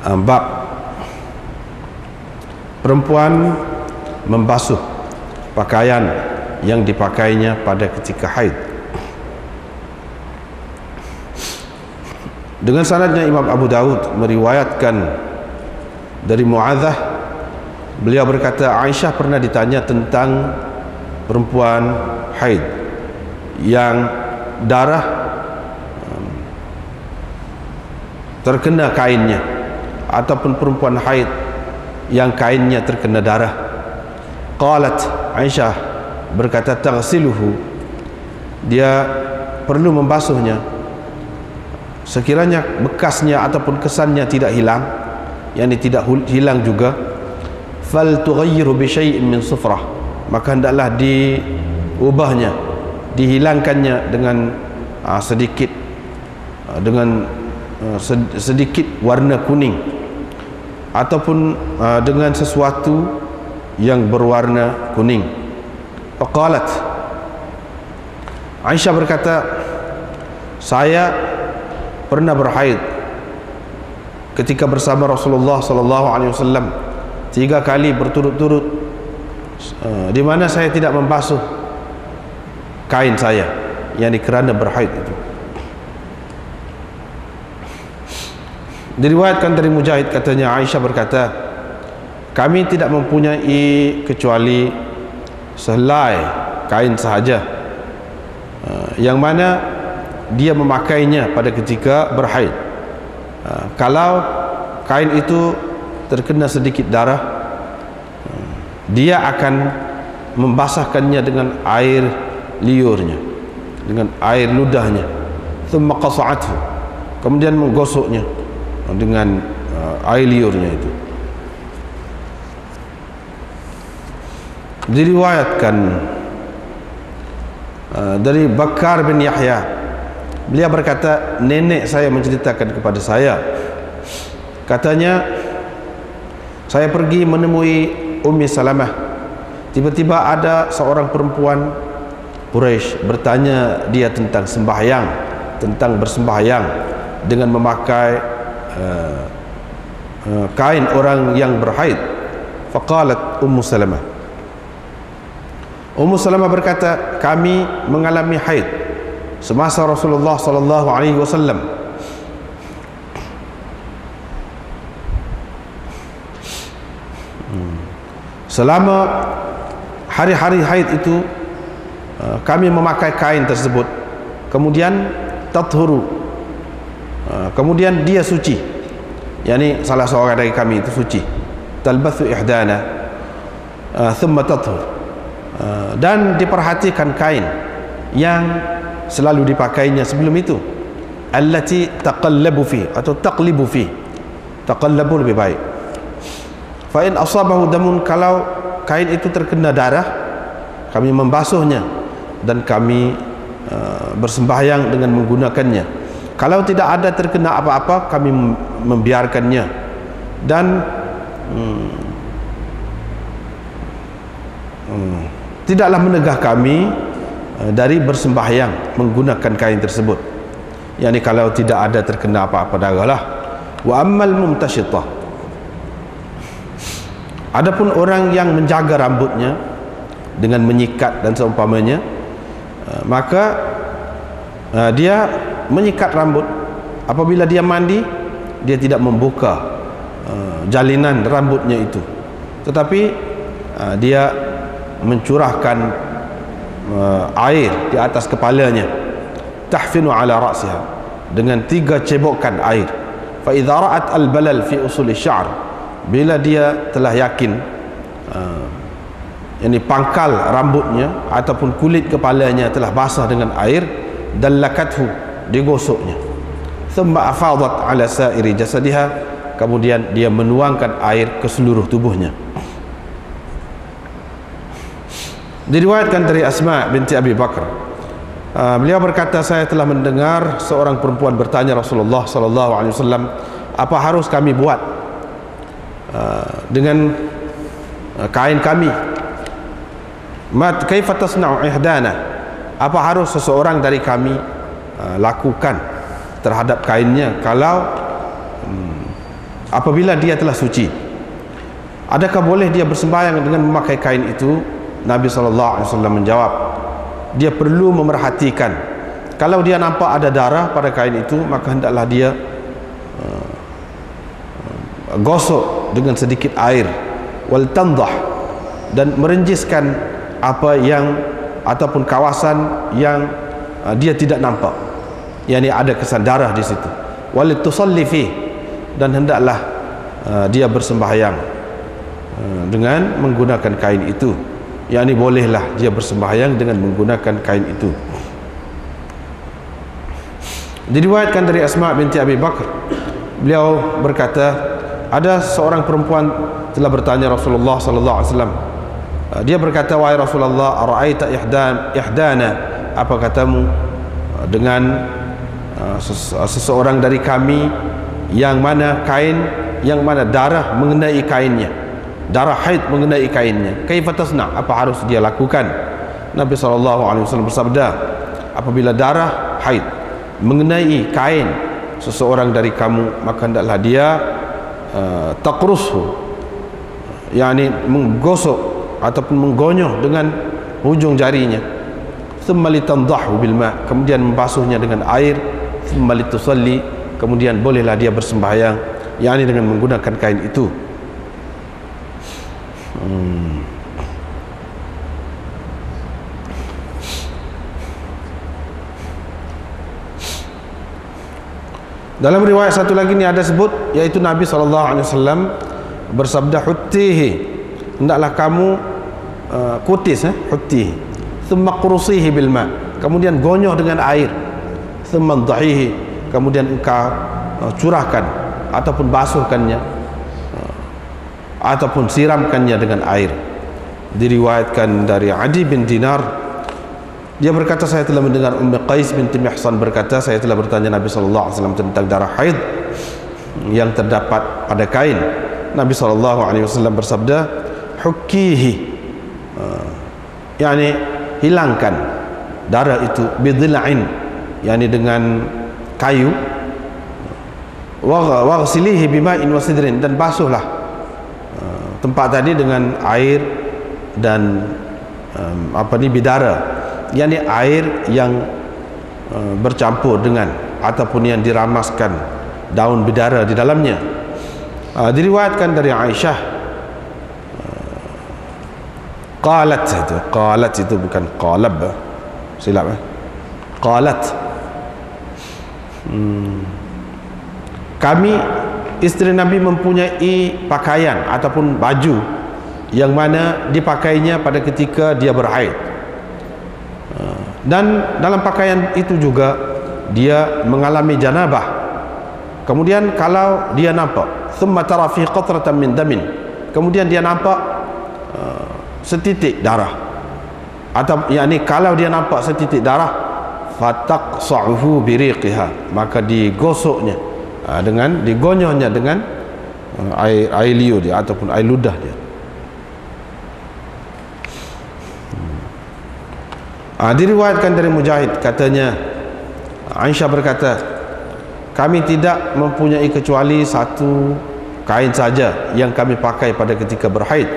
Bab perempuan membasuh pakaian yang dipakainya pada ketika haid. Dengan sanadnya Imam Abu Daud meriwayatkan dari Mu'adzah, beliau berkata Aisyah pernah ditanya tentang perempuan haid yang darah terkena kainnya, ataupun perempuan haid yang kainnya terkena darah. Qalat, Aisyah berkata, taghsiluhu, dia perlu membasuhnya sekiranya bekasnya ataupun kesannya tidak hilang, yakni tidak hilang juga. Fal tughayyiru bi syai'in min sufrah, maka hendaklah diubahnya, dihilangkannya dengan sedikit sedikit warna kuning, ataupun dengan sesuatu yang berwarna kuning. Faqalat, Aisyah berkata, saya pernah berhaid ketika bersama Rasulullah sallallahu alaihi wasallam 3 kali berturut-turut, di mana saya tidak membasuh kain saya, yakni kerana berhaid itu. Diriwayatkan dari Mujahid, katanya Aisyah berkata, kami tidak mempunyai kecuali sehelai kain sahaja, yang mana dia memakainya pada ketika berhaid. Kalau kain itu terkena sedikit darah, dia akan membasahkannya dengan air liurnya, dengan air ludahnya, thumma qasa'athu, kemudian menggosoknya dengan air liurnya itu. Diriwayatkan dari Bakar bin Yahya, beliau berkata, nenek saya menceritakan kepada saya, katanya saya pergi menemui Ummi Salamah, tiba-tiba ada seorang perempuan Quraisy bertanya dia tentang sembahyang, tentang bersembahyang dengan memakai kain orang yang berhaid. Faqalat Ummu Salamah, Ummu Salamah berkata, kami mengalami haid semasa Rasulullah sallallahu alaihi wasallam. Selama hari-hari haid itu kami memakai kain tersebut, kemudian tathuru, kemudian dia suci, yakni salah seorang dari kami itu suci. Talbathu ihdana thumma tathur, dan diperhatikan kain yang selalu dipakainya sebelum itu. Allati taqallabu fi atau taqlibu fi, taqallabu lebih baik. Fa in asabahu damun, kalau kain itu terkena darah, kami membasuhnya dan kami bersembahyang dengan menggunakannya. Kalau tidak ada terkena apa-apa, kami membiarkannya dan tidaklah menegah kami dari bersembahyang menggunakan kain tersebut, yakni kalau tidak ada terkena apa-apa darahlah. Wa ammal mumtashitah, adapun orang yang menjaga rambutnya dengan menyikat dan seumpamanya, maka dia menyikat rambut. Apabila dia mandi, dia tidak membuka jalinan rambutnya itu, tetapi dia mencurahkan air di atas kepalanya, tahfinu ala ra'siha, dengan 3 cebokan air. Fa idza ra'at al-balal fi usul asy-sya'r, bila dia telah yakin yakni pangkal rambutnya ataupun kulit kepalanya telah basah dengan air, dallakathu, digosoknya. Thumma afadat ala sa'iri jasadiha, kemudian dia menuangkan air ke seluruh tubuhnya. Diriwayatkan dari Asma binti Abi Bakar, beliau berkata, saya telah mendengar seorang perempuan bertanya Rasulullah sallallahu alaihi wasallam, apa harus kami buat dengan kain kami? Mat kaifa tasna'u ihdana, apa harus seseorang dari kami lakukan terhadap kainnya kalau apabila dia telah suci. Adakah boleh dia bersembahyang dengan memakai kain itu? Nabi SAW menjawab, dia perlu memerhatikan. Kalau dia nampak ada darah pada kain itu, maka hendaklah dia gosok dengan sedikit air, wal tandah, dan merenjiskan apa yang ataupun kawasan yang dia tidak nampak, yakni ada kesan darah di situ. Wal tusalli fi, dan hendaklah dia bersembahyang dengan menggunakan kain itu, yakni bolehlah dia bersembahyang dengan menggunakan kain itu. Diriwayatkan dari Asma binti Abi Bakr, beliau berkata, ada seorang perempuan telah bertanya Rasulullah sallallahu alaihi wasallam. Dia berkata, wahai Rasulullah, ara'aita ihdana, apa katamu dengan seseorang dari kami yang mana darah mengenai kainnya, darah haid mengenai kainnya, kaifa tasna, apa harus dia lakukan? Nabi SAW bersabda, apabila darah haid mengenai kain seseorang dari kamu, maka hendaklah dia taqrusu, yakni menggosok ataupun menggonyoh dengan ujung jarinya, thumma litandahu bil ma, kemudian membasuhnya dengan air, thumma litusalli, kemudian bolehlah dia bersembahyang, yakni dengan menggunakan kain itu. Dalam riwayat satu lagi ni ada sebut, yaitu Nabi SAW bersabda, huttihi, hendaklah kamu kutis, huttihi, thumma qurusihi bil ma, kemudian gonyoh dengan air, thumma dhahihi, kemudian engkau curahkan ataupun basuhkannya ataupun siramkannya dengan air. Diriwayatkan dari Adi bin Dinar, dia berkata, saya telah mendengar Ummi Qais binti Mihsan berkata, saya telah bertanya Nabi SAW tentang darah haid yang terdapat pada kain. Nabi SAW bersabda, hukkihi, yakni hilangkan darah itu, bidhil'in, yakni dengan kayu, waghsilihi bima'in wasidrin, dan basuhlah tempat tadi dengan air dan bidara, yakni air yang bercampur dengan ataupun yang diramaskan daun bidara di dalamnya. Diriwayatkan dari Aisyah, qalat itu bukan qalab, silap, qalat, kami isteri Nabi mempunyai pakaian ataupun baju yang mana dipakainya pada ketika dia berhaid, dan dalam pakaian itu juga dia mengalami janabah. Kemudian kalau dia nampak, thumma tara fi qatratan min damin, kemudian dia nampak setitik darah, atau yakni kalau dia nampak setitik darah, fataqsa'uhu biriqiha, maka digosoknya digonyohnya dengan air liur dia ataupun air ludah dia. Diriwayatkan dari Mujahid, katanya Aisyah berkata, kami tidak mempunyai kecuali satu kain saja yang kami pakai pada ketika berhaid.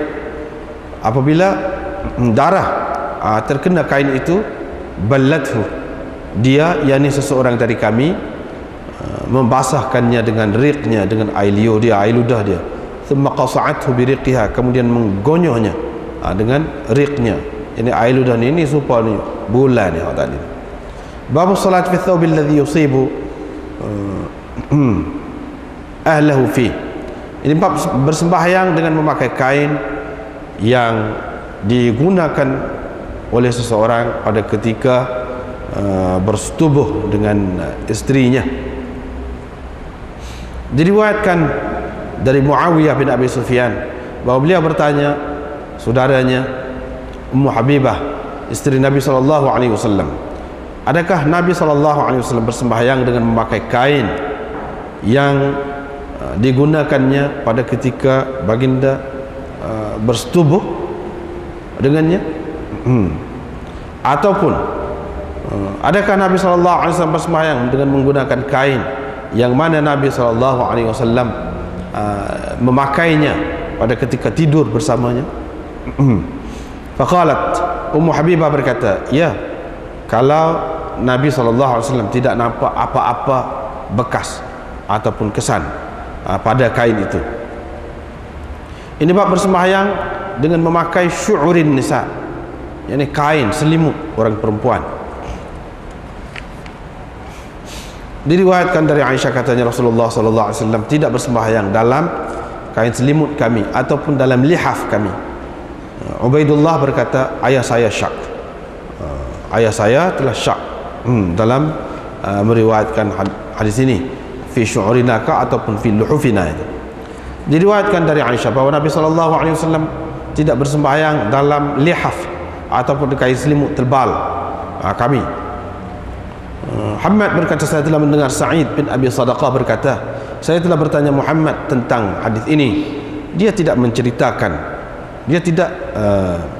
Apabila darah terkena kain itu, ballathu, dia, yakni seseorang dari kami, membasahkannya dengan riqnya, dengan air liur dia, air ludah dia, thumma qasa'athu biriqiha, kemudian menggonyohnya dengan riqnya. Ini air ludah ni supaya ni bulan ni tadi. Bab salat fi thawb alladhi yusibu ahlahu fi. Ini bab bersembahyang dengan memakai kain yang digunakan oleh seseorang pada ketika bersetubuh dengan istrinya. Diriwayatkan dari Muawiyah bin Abi Sufyan bahawa beliau bertanya saudaranya Ummu Habibah, isteri Nabi SAW, adakah Nabi SAW bersembahyang dengan memakai kain yang digunakannya pada ketika baginda bersetubuh dengannya, ataupun adakah Nabi SAW bersembahyang dengan menggunakan kain yang mana Nabi SAW memakainya pada ketika tidur bersamanya. Faqalat, Ummu Habibah berkata, ya, kalau Nabi SAW tidak nampak apa-apa bekas ataupun kesan pada kain itu. Ini bab bersembahyang dengan memakai syu'urin nisa, yakni kain selimut orang perempuan. Diriwayatkan dari Aisyah, katanya Rasulullah SAW tidak bersembahyang dalam kain selimut kami ataupun dalam lihaf kami. Ubaidullah berkata, ayah saya syak, ayah saya telah syak dalam meriwayatkan hadis ini, fi syu'urina ka ataupun fi luhufina. Diriwayatkan dari Aisyah bahwa Nabi SAW tidak bersembahyang dalam lihaf ataupun kain selimut tebal kami. Muhammad berkata, saya telah mendengar Sa'id bin Abi Sadaqah berkata, saya telah bertanya Muhammad tentang hadis ini. Dia tidak menceritakan, dia tidak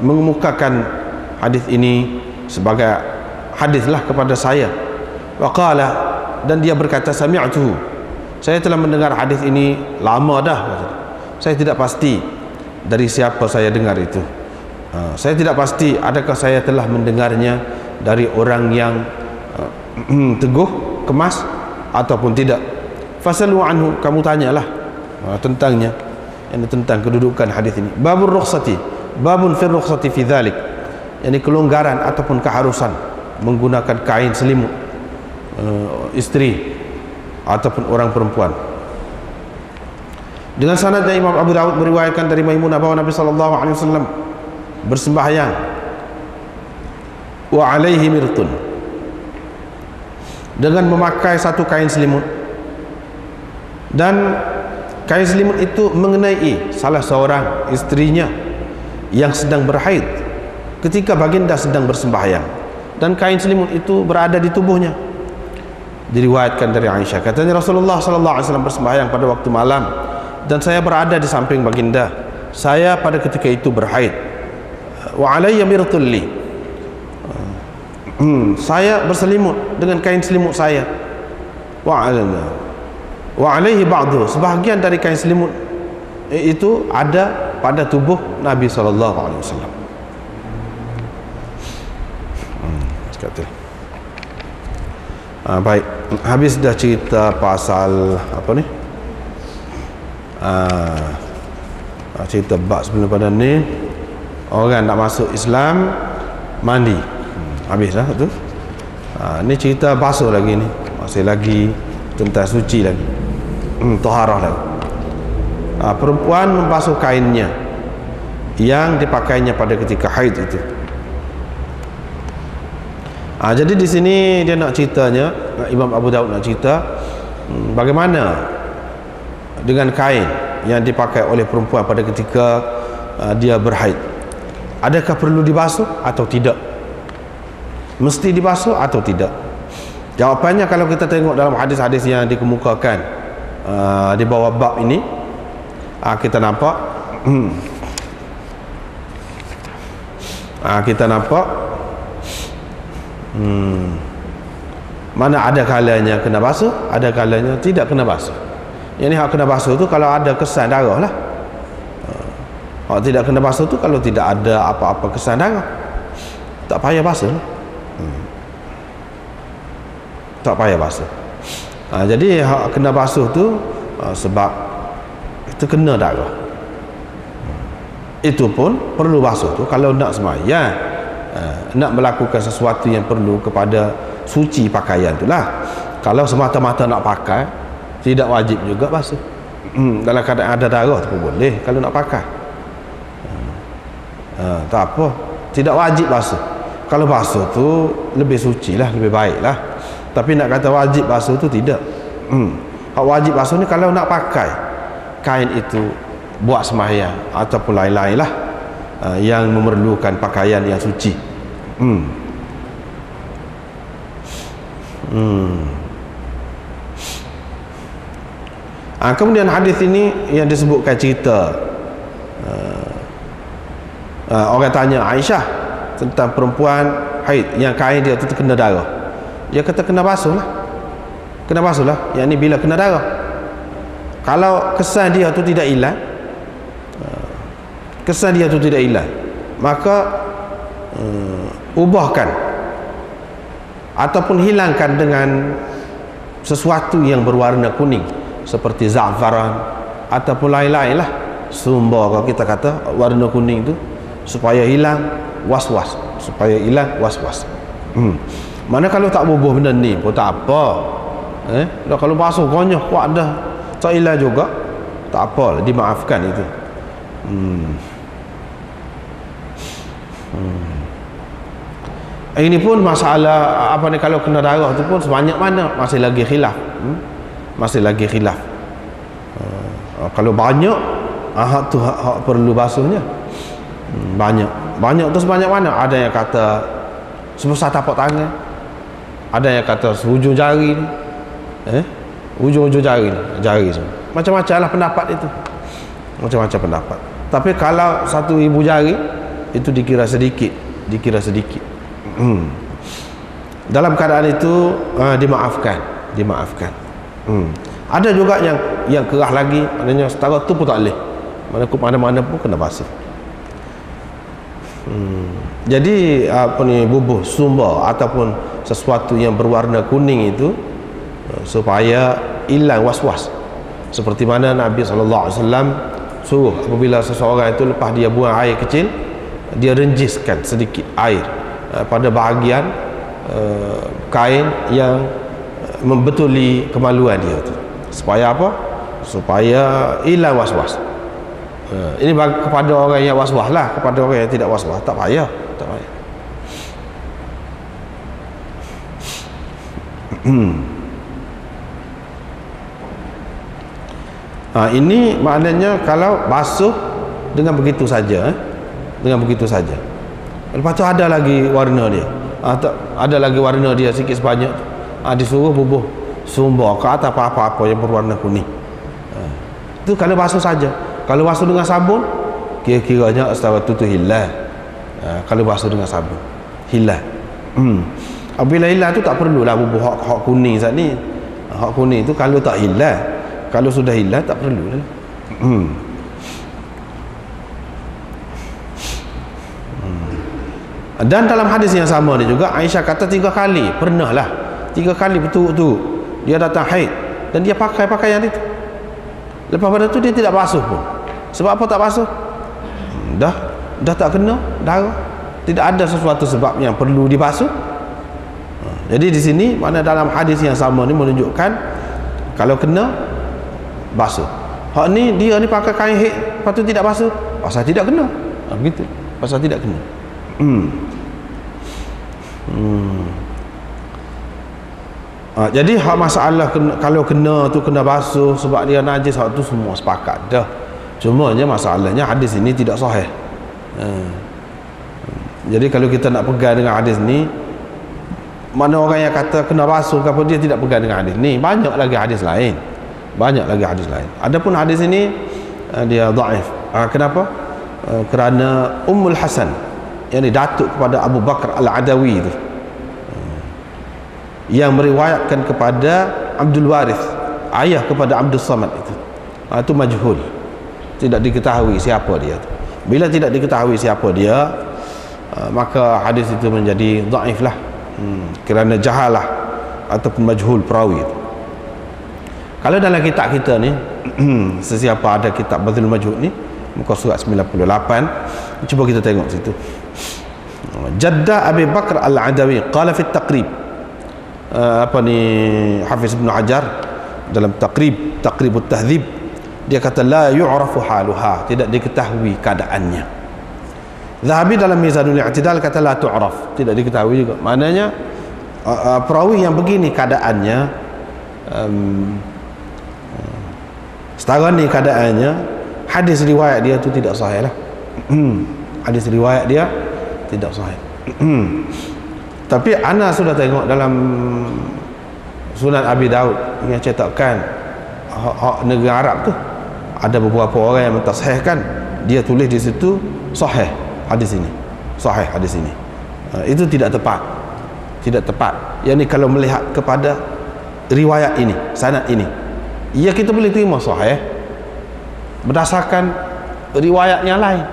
mengemukakan hadis ini sebagai hadislah kepada saya. Waqala, dan dia berkata, sami'tuhu, saya telah mendengar hadis ini lama dah. Saya tidak pasti dari siapa saya dengar itu. Saya tidak pasti adakah saya telah mendengarnya dari orang yang teguh, kemas ataupun tidak. Fasalu anhu, kamu tanyalah tentangnya, ini tentang kedudukan hadis ini. Babur rukhsati, babun fir rukhsati fi dzalik, yakni kelonggaran ataupun keharusan menggunakan kain selimut istri ataupun orang perempuan. Dengan sanadnya Imam Abu Dawud meriwayatkan dari Maimunah bahwa Nabi SAW bersembahyang wa alaihi mirtun, dengan memakai satu kain selimut, dan kain selimut itu mengenai salah seorang istrinya yang sedang berhaid ketika baginda sedang bersembahyang, dan kain selimut itu berada di tubuhnya. Diriwayatkan dari Aisyah, katanya Rasulullah SAW bersembahyang pada waktu malam dan saya berada di samping baginda. Saya pada ketika itu berhaid. Wa alayya mirtul li, saya berselimut dengan kain selimut saya. Wa alaihi ba'du, sebahagian dari kain selimut itu ada pada tubuh Nabi SAW. Baik, habis dah cerita pasal apa ni, cerita bab sebelum pada ni, orang nak masuk Islam mandi, habis dah tu. Ni cerita basuh lagi ni, masih lagi tentang suci lagi, taharah lagi. Perempuan membasuh kainnya yang dipakainya pada ketika haid itu. Jadi di sini dia nak ceritanya, Imam Abu Dawud nak cerita bagaimana dengan kain yang dipakai oleh perempuan pada ketika dia berhaid. Adakah perlu dibasuh atau tidak? Mesti dibasuh atau tidak? Jawapannya, kalau kita tengok dalam hadis-hadis yang dikemukakan di bawah bab ini, kita nampak mana ada kalanya kena basuh, ada kalanya tidak kena basuh. Yang ni hak kena basuh tu kalau ada kesan darah lah. Hak tidak kena basuh tu kalau tidak ada apa-apa kesan darah, tak payah basuh lah. Tak payah basuh. Jadi hak kena basuh tu sebab itu kena darah. Itu pun perlu basuh tu kalau nak sembahyang, nak melakukan sesuatu yang perlu kepada suci pakaian tu lah. Kalau semata-mata nak pakai, tidak wajib juga basuh. Dalam keadaan ada darah tu pun boleh kalau nak pakai. Tak apa, tidak wajib basuh. Kalau basuh tu lebih suci lah, lebih baik lah. Tapi nak kata wajib basuh tu tidak. Hak wajib basuh ni kalau nak pakai kain itu buat sembahyang ataupun lain-lain lah, yang memerlukan pakaian yang suci. Kemudian hadis ini yang disebutkan cerita, orang tanya Aisyah tentang perempuan haid yang kain dia tu terkena darah. Dia kata kena basuh lah, kena basuh lah. Yang ni bila kena darah. Kalau kesan dia tu tidak hilang, kesan dia tu tidak hilang, maka ubahkan ataupun hilangkan dengan sesuatu yang berwarna kuning seperti za'faran ataupun lain-lain lah sumber. Kalau kita kata warna kuning tu supaya hilang was-was, supaya hilang was-was. Mana kalau tak bubuh benda ni pun tak apa. Dah kalau basuh konyah kuat dah tak hilang juga, tak apa, dimaafkan itu. Ini pun masalah apa ni, kalau kena darah tu pun sebanyak mana masih lagi khilaf. Masih lagi khilaf. Kalau banyak hak tu hak perlu basuhnya. Banyak tu sebanyak mana? Ada yang kata sebesar tapak tangan, ada yang kata hujung jari ni, hujung-hujung jari ni, jari semua. Macam-macam lah pendapat itu, macam-macam pendapat. Tapi kalau 1,000 jari itu dikira sedikit, dalam keadaan itu dimaafkan. Ada juga yang kerah lagi, maknanya setara tu pun tak boleh, mana-mana pun kena basuh. Jadi apa ni, bubuh sumber ataupun sesuatu yang berwarna kuning itu supaya hilang was-was, seperti mana Nabi SAW suruh apabila seseorang itu lepas dia buang air kecil, dia renjiskan sedikit air pada bahagian kain yang membetuli kemaluan dia tu. Supaya apa? Supaya hilang was-was. Ini kepada orang yang was-was lah. Kepada orang yang tidak was-was tak payah, tak payah. Ini maknanya kalau basuh dengan begitu saja, dengan begitu saja. Lepas tu ada lagi warna dia, ada lagi warna dia sikit sebanyak, disuruh bubuh sumber ke atas apa-apa yang berwarna kuning. Itu kalau basuh saja. Kalau basuh dengan sabun, kira-kiranya setara tu hilang. Kalau basuh dengan sabun hilang. Apabila hilang tu tak perlulah bubuh hak kuning saat ni. Hak kuning tu kalau tak hilang, kalau sudah hilang tak perlu lah. Dan dalam hadis yang sama ni juga Aisyah kata 3 kali, pernahlah 3 kali betul-betul dia datang haid dan dia pakai pakaian itu. Lepas pada tu dia tidak basuh pun. Sebab apa tak basuh? Dah tak kena darah. Tidak ada sesuatu sebab yang perlu dibasuh. Jadi di sini mana dalam hadis yang sama ni menunjukkan kalau kena basuh. Hak ni dia ni pakai kain haid, lepas tu tidak basuh, pasal tidak kena. Begitu. Pasal tidak kena. Jadi hak masalah kalau kena tu kena basuh sebab dia najis, hak tu semua sepakat dah. Cumanya masalahnya hadis ini tidak sahih. Jadi kalau kita nak pegang dengan hadis ni, mana orang yang kata kena basuh apa, dia tidak pegang dengan hadis ni. Banyak lagi hadis lain, adapun hadis ini dia dhaif. Kenapa? Kerana Ummul Hasan, yang datuk kepada Abu Bakar Al-Adawi itu, yang meriwayatkan kepada Abdul Warith, ayah kepada Abdul Samad itu majhul, tidak diketahui siapa dia. Bila tidak diketahui siapa dia, maka hadis itu menjadi dhaif lah, kerana jahalah ataupun majhul perawi itu. Kalau dalam kitab kita ni sesiapa ada kitab Badhul Majhul ni, muka surat 98, cuba kita tengok situ. Jadda Abi Bakr Al-Adawi qala fi at-taqrib, Hafiz Ibn Hajar dalam Taqribut Tahdzib, dia kata la yu'rafu haluha, tidak diketahui keadaannya. Zahabi dalam Mizanul I'tidal kata la tu'raf, tidak diketahui juga. Maknanya perawi yang begini keadaannya, setara ni keadaannya, hadis riwayat dia tu tidak sahih lah. Hadis riwayat dia tidak sahih. Tapi ana sudah tengok dalam Sunan Abi Daud yang cetakkan hak negara Arab tu, ada beberapa orang yang mentasahihkan, dia tulis di situ sahih hadis ini, sahih hadis ini. Itu tidak tepat, tidak tepat. Yang ni kalau melihat kepada riwayat ini, sanad ini, Ya, kita boleh terima sahih berdasarkan riwayatnya lain,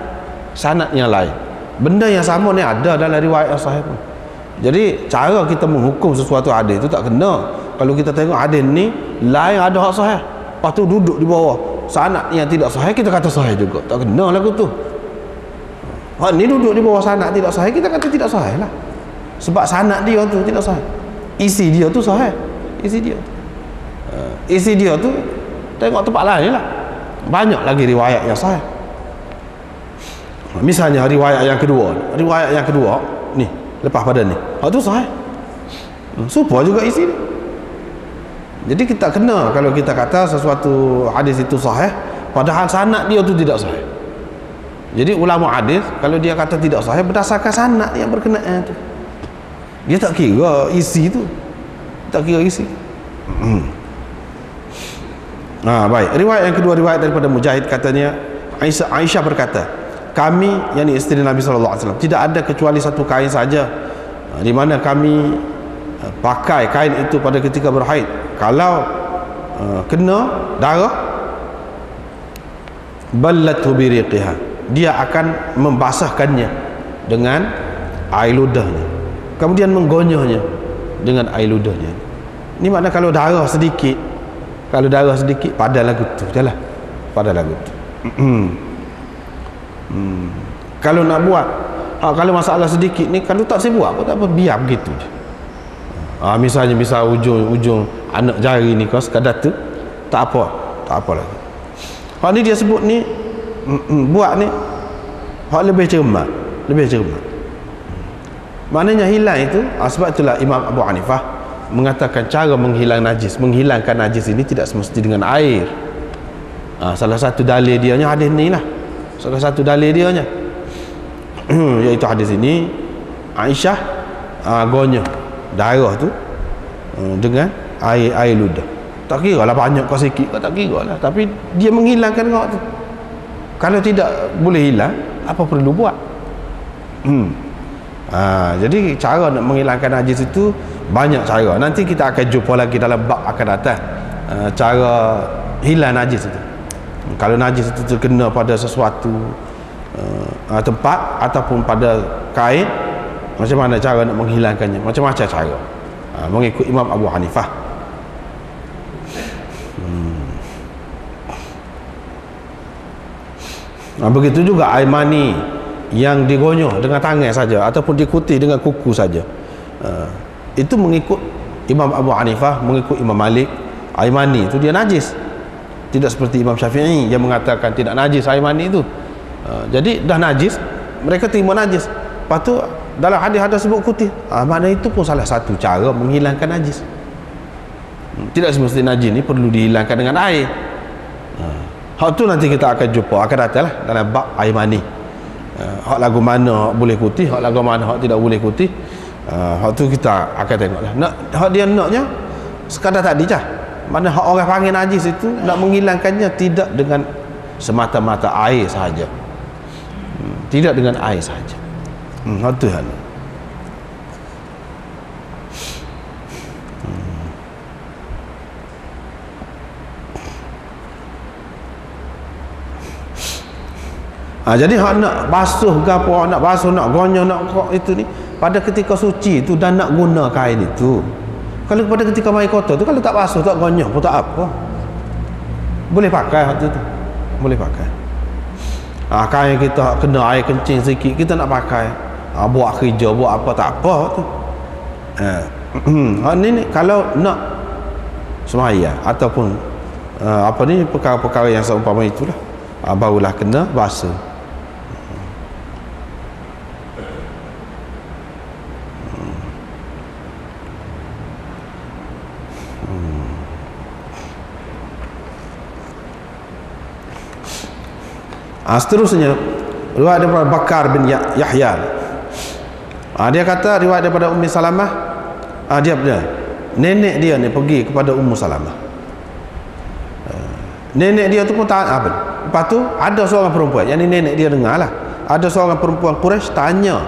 sanadnya lain. Benda yang sama ni ada dalam riwayat yang sahih pun. Jadi cara kita menghukum sesuatu hadis itu tak kena kalau kita tengok hadis ni lain ada hak sahih, lepas tu duduk di bawah sanad yang tidak sahih kita kata sahih juga. Tak kena lagu tu. Hak ni duduk di bawah sanad tidak sahih kita kata tidak sahih lah. Sebab sanad dia tu tidak sahih. Isi dia tu sahih. Isi dia tu tengok tempat lain lah. Banyak lagi riwayat yang sahih. Misalnya riwayat yang kedua ni lepas pada ni, hak tu sahih. Serupa juga isi dia. Jadi kita kena kalau kita kata sesuatu hadis itu sahih padahal sanad dia tu tidak sahih. Jadi ulama hadis kalau dia kata tidak sahih berdasarkan sanad yang berkenaan tu. Dia tak kira isi tu. Tak kira isi. Baik. Riwayat yang kedua, riwayat daripada Mujahid, katanya Aisyah berkata, kami, yakni isteri Nabi SAW, tidak ada kecuali satu kain saja di mana kami pakai kain itu pada ketika berhaid. Kalau kena darah, ballathu biriqiha, dia akan membasahkannya dengan air ludahnya, kemudian menggonyahnya dengan air ludahnya. Ini makna kalau darah sedikit pada lagu tu jelah, pada lagu tu. Kalau nak buat kalau masalah sedikit ni, kalau tak saya buat apa, tak apa, biar begitu je. Misalnya ujung anak jari ni kau sekadar tu, tak apa lagi. Hak ni dia sebut ni buat ni hak lebih cermat. Maknanya hilang itu, sebab itulah Imam Abu Hanifah mengatakan cara menghilangkan najis ini tidak semesti dengan air. Salah satu dalil dia nya hadis ni lah. Iaitu hadis ini Aisyah gonyah darah tu dengan air ludah. Tak kira lah banyak kau sikit, kau tak kira lah, tapi dia menghilangkan kau tu. Kalau tidak boleh hilang, apa perlu buat? Jadi cara nak menghilangkan najis itu banyak cara. Nanti kita akan jumpa lagi dalam bab akan datang cara hilang najis itu. Kalau najis itu terkena pada sesuatu tempat ataupun pada kain, macam mana cara nak menghilangkannya, macam-macam cara mengikut Imam Abu Hanifah. Begitu juga air mani yang digonyol dengan tangan saja ataupun dikuti dengan kuku saja, itu mengikut Imam Abu Hanifah, mengikut Imam Malik, air mani itu dia najis. Tidak seperti Imam Syafi'i yang mengatakan tidak najis air mani itu. Jadi dah najis, mereka terima najis. Lepas tu dalam hadis ada sebut kutih, makna itu pun salah satu cara menghilangkan najis. Tidak semestinya najis ni perlu dihilangkan dengan air. Hak tu nanti kita akan jumpa, akan datang lah dalam bab air mani. Hak lagu mana boleh kutih, hak lagu mana hak tidak boleh kutih, hak tu kita akan tengok lah. Hak dia naknya sekadar tadi je. Mana hak orang panggil najis itu nak menghilangkannya tidak dengan semata-mata air sahaja, tidak dengan air sahaja. Hak tu hal. Jadi hak nak basuh ke apa, nak basuh, nak gonyol, nak itu ni pada ketika suci tu dan nak guna kain itu. Kalau pada ketika mai kotor tu, kalau tak basuh, tak gonyol pun tak apa, boleh pakai hak tu, boleh pakai. Kain kita kena air kencing sikit, kita nak pakai, buat kerja, buat apa, tak apa tu. Hak ni kalau nak semaya ataupun apa ni perkara-perkara yang seumpama itulah, barulah kena basuh. Seterusnya riwayat daripada Bakar bin Yahya. Dia kata riwayat daripada Ummi Salamah, dia nenek dia ni pergi kepada Ummu Salamah. Nenek dia tu pun tak apa. Lepas tu ada seorang perempuan, yang ni nenek dia dengar lah, ada seorang perempuan Quraisy tanya,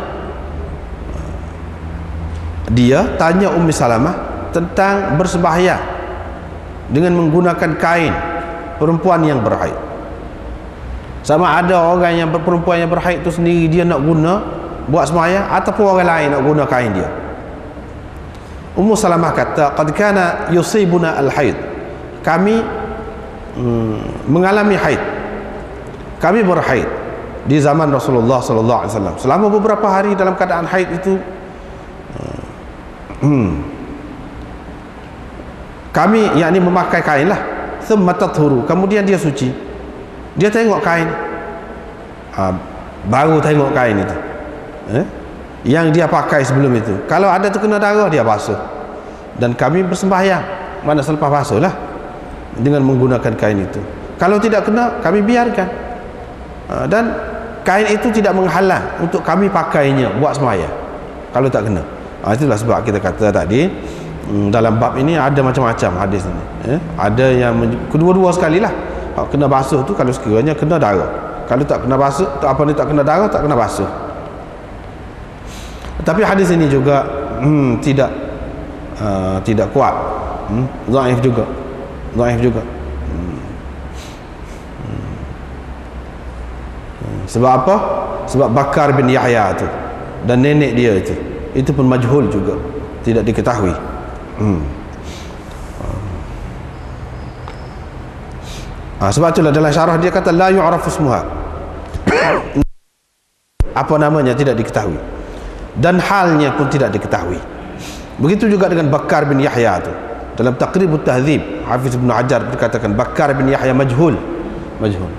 dia tanya Ummi Salamah tentang bersembahyang dengan menggunakan kain perempuan yang berhaid. Sama ada orang yang perempuan yang berhaid tu sendiri dia nak guna buat sembahyang, ataupun orang lain nak guna kain dia. Ummu Salamah kata, qad kana yusibuna al-haid, kami mengalami haid, kami berhaid di zaman Rasulullah sallallahu alaihi wasallam. Selama beberapa hari dalam keadaan haid itu, kami yakni memakai kain lah. Thumma tathuru, kemudian dia suci. Dia tengok kain, baru tengok kain itu yang dia pakai sebelum itu. Kalau ada terkena darah, dia basuh. Dan kami bersembahyang, mana selepas basuh lah, dengan menggunakan kain itu. Kalau tidak kena, kami biarkan. Dan kain itu tidak menghalang untuk kami pakainya buat sembahyang kalau tak kena. Itulah sebab kita kata tadi, dalam bab ini ada macam-macam hadis ini. Ada yang kedua-dua sekali lah. Kena basuh tu kalau sekiranya kena darah. Kalau tak kena basuh, tak kena darah, tak kena basuh. Tapi hadis ini juga tidak kuat, dhaif juga, Sebab apa? Sebab Bakar bin Yahya tu dan nenek dia itu pun majhul juga, tidak diketahui. Sebab itulah dalam syarah dia kata la yu'rafu ismuha, apa namanya tidak diketahui, dan halnya pun tidak diketahui. Begitu juga dengan Bakar bin Yahya tu. Dalam Taqribut Tahdzib, Hafiz Ibn Hajar berkatakan Bakar bin Yahya majhul,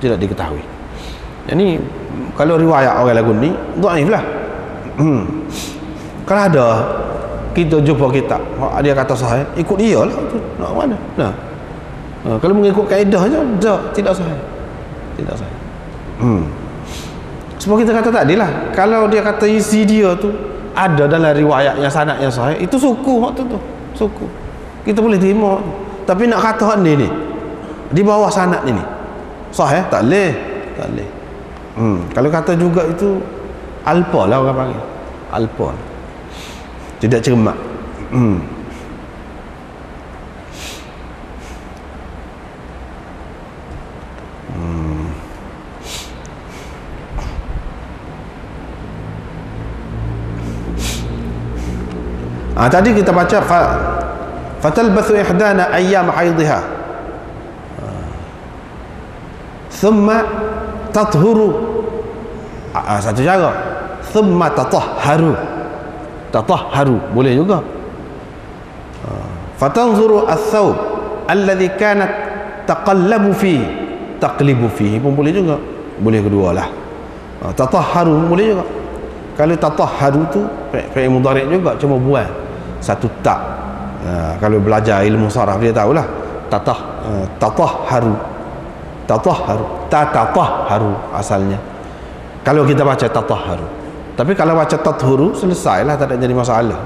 tidak diketahui. Ini kalau riwayat orang lagu ni dhaif lah. Kalau ada kita jumpa kitab dia kata sahih, ikut dia lah tu, nak mana. Kalau mengikut kaedahnya tidak sahih. Sebab kita kata tadi lah, kalau dia kata isi dia tu ada dalam riwayat yang sanad yang sahih, itu suku waktu tu, suku kita boleh terima. Tapi nak kata ni di bawah sanad ini sahih, tak boleh. Kalau kata juga itu alpa lah, orang panggil alpa, tidak cermat. Tadi kita baca fatalbathu ihdana ayyam haidha thumma tathuru, satu cara. Thumma tatahharu boleh juga. Fatanzuru ath-thawb alladhi kanat taqlibu fihi pun boleh juga, boleh kedualah. Tatahharu boleh juga. Kalau tatahharu tu fi'il mudhari' juga, cuma buang satu tak. Kalau belajar ilmu saraf dia tahulah tatahharu asalnya. Kalau kita baca tatahharu, tapi kalau baca tathuru selesailah, tak ada jadi masalah.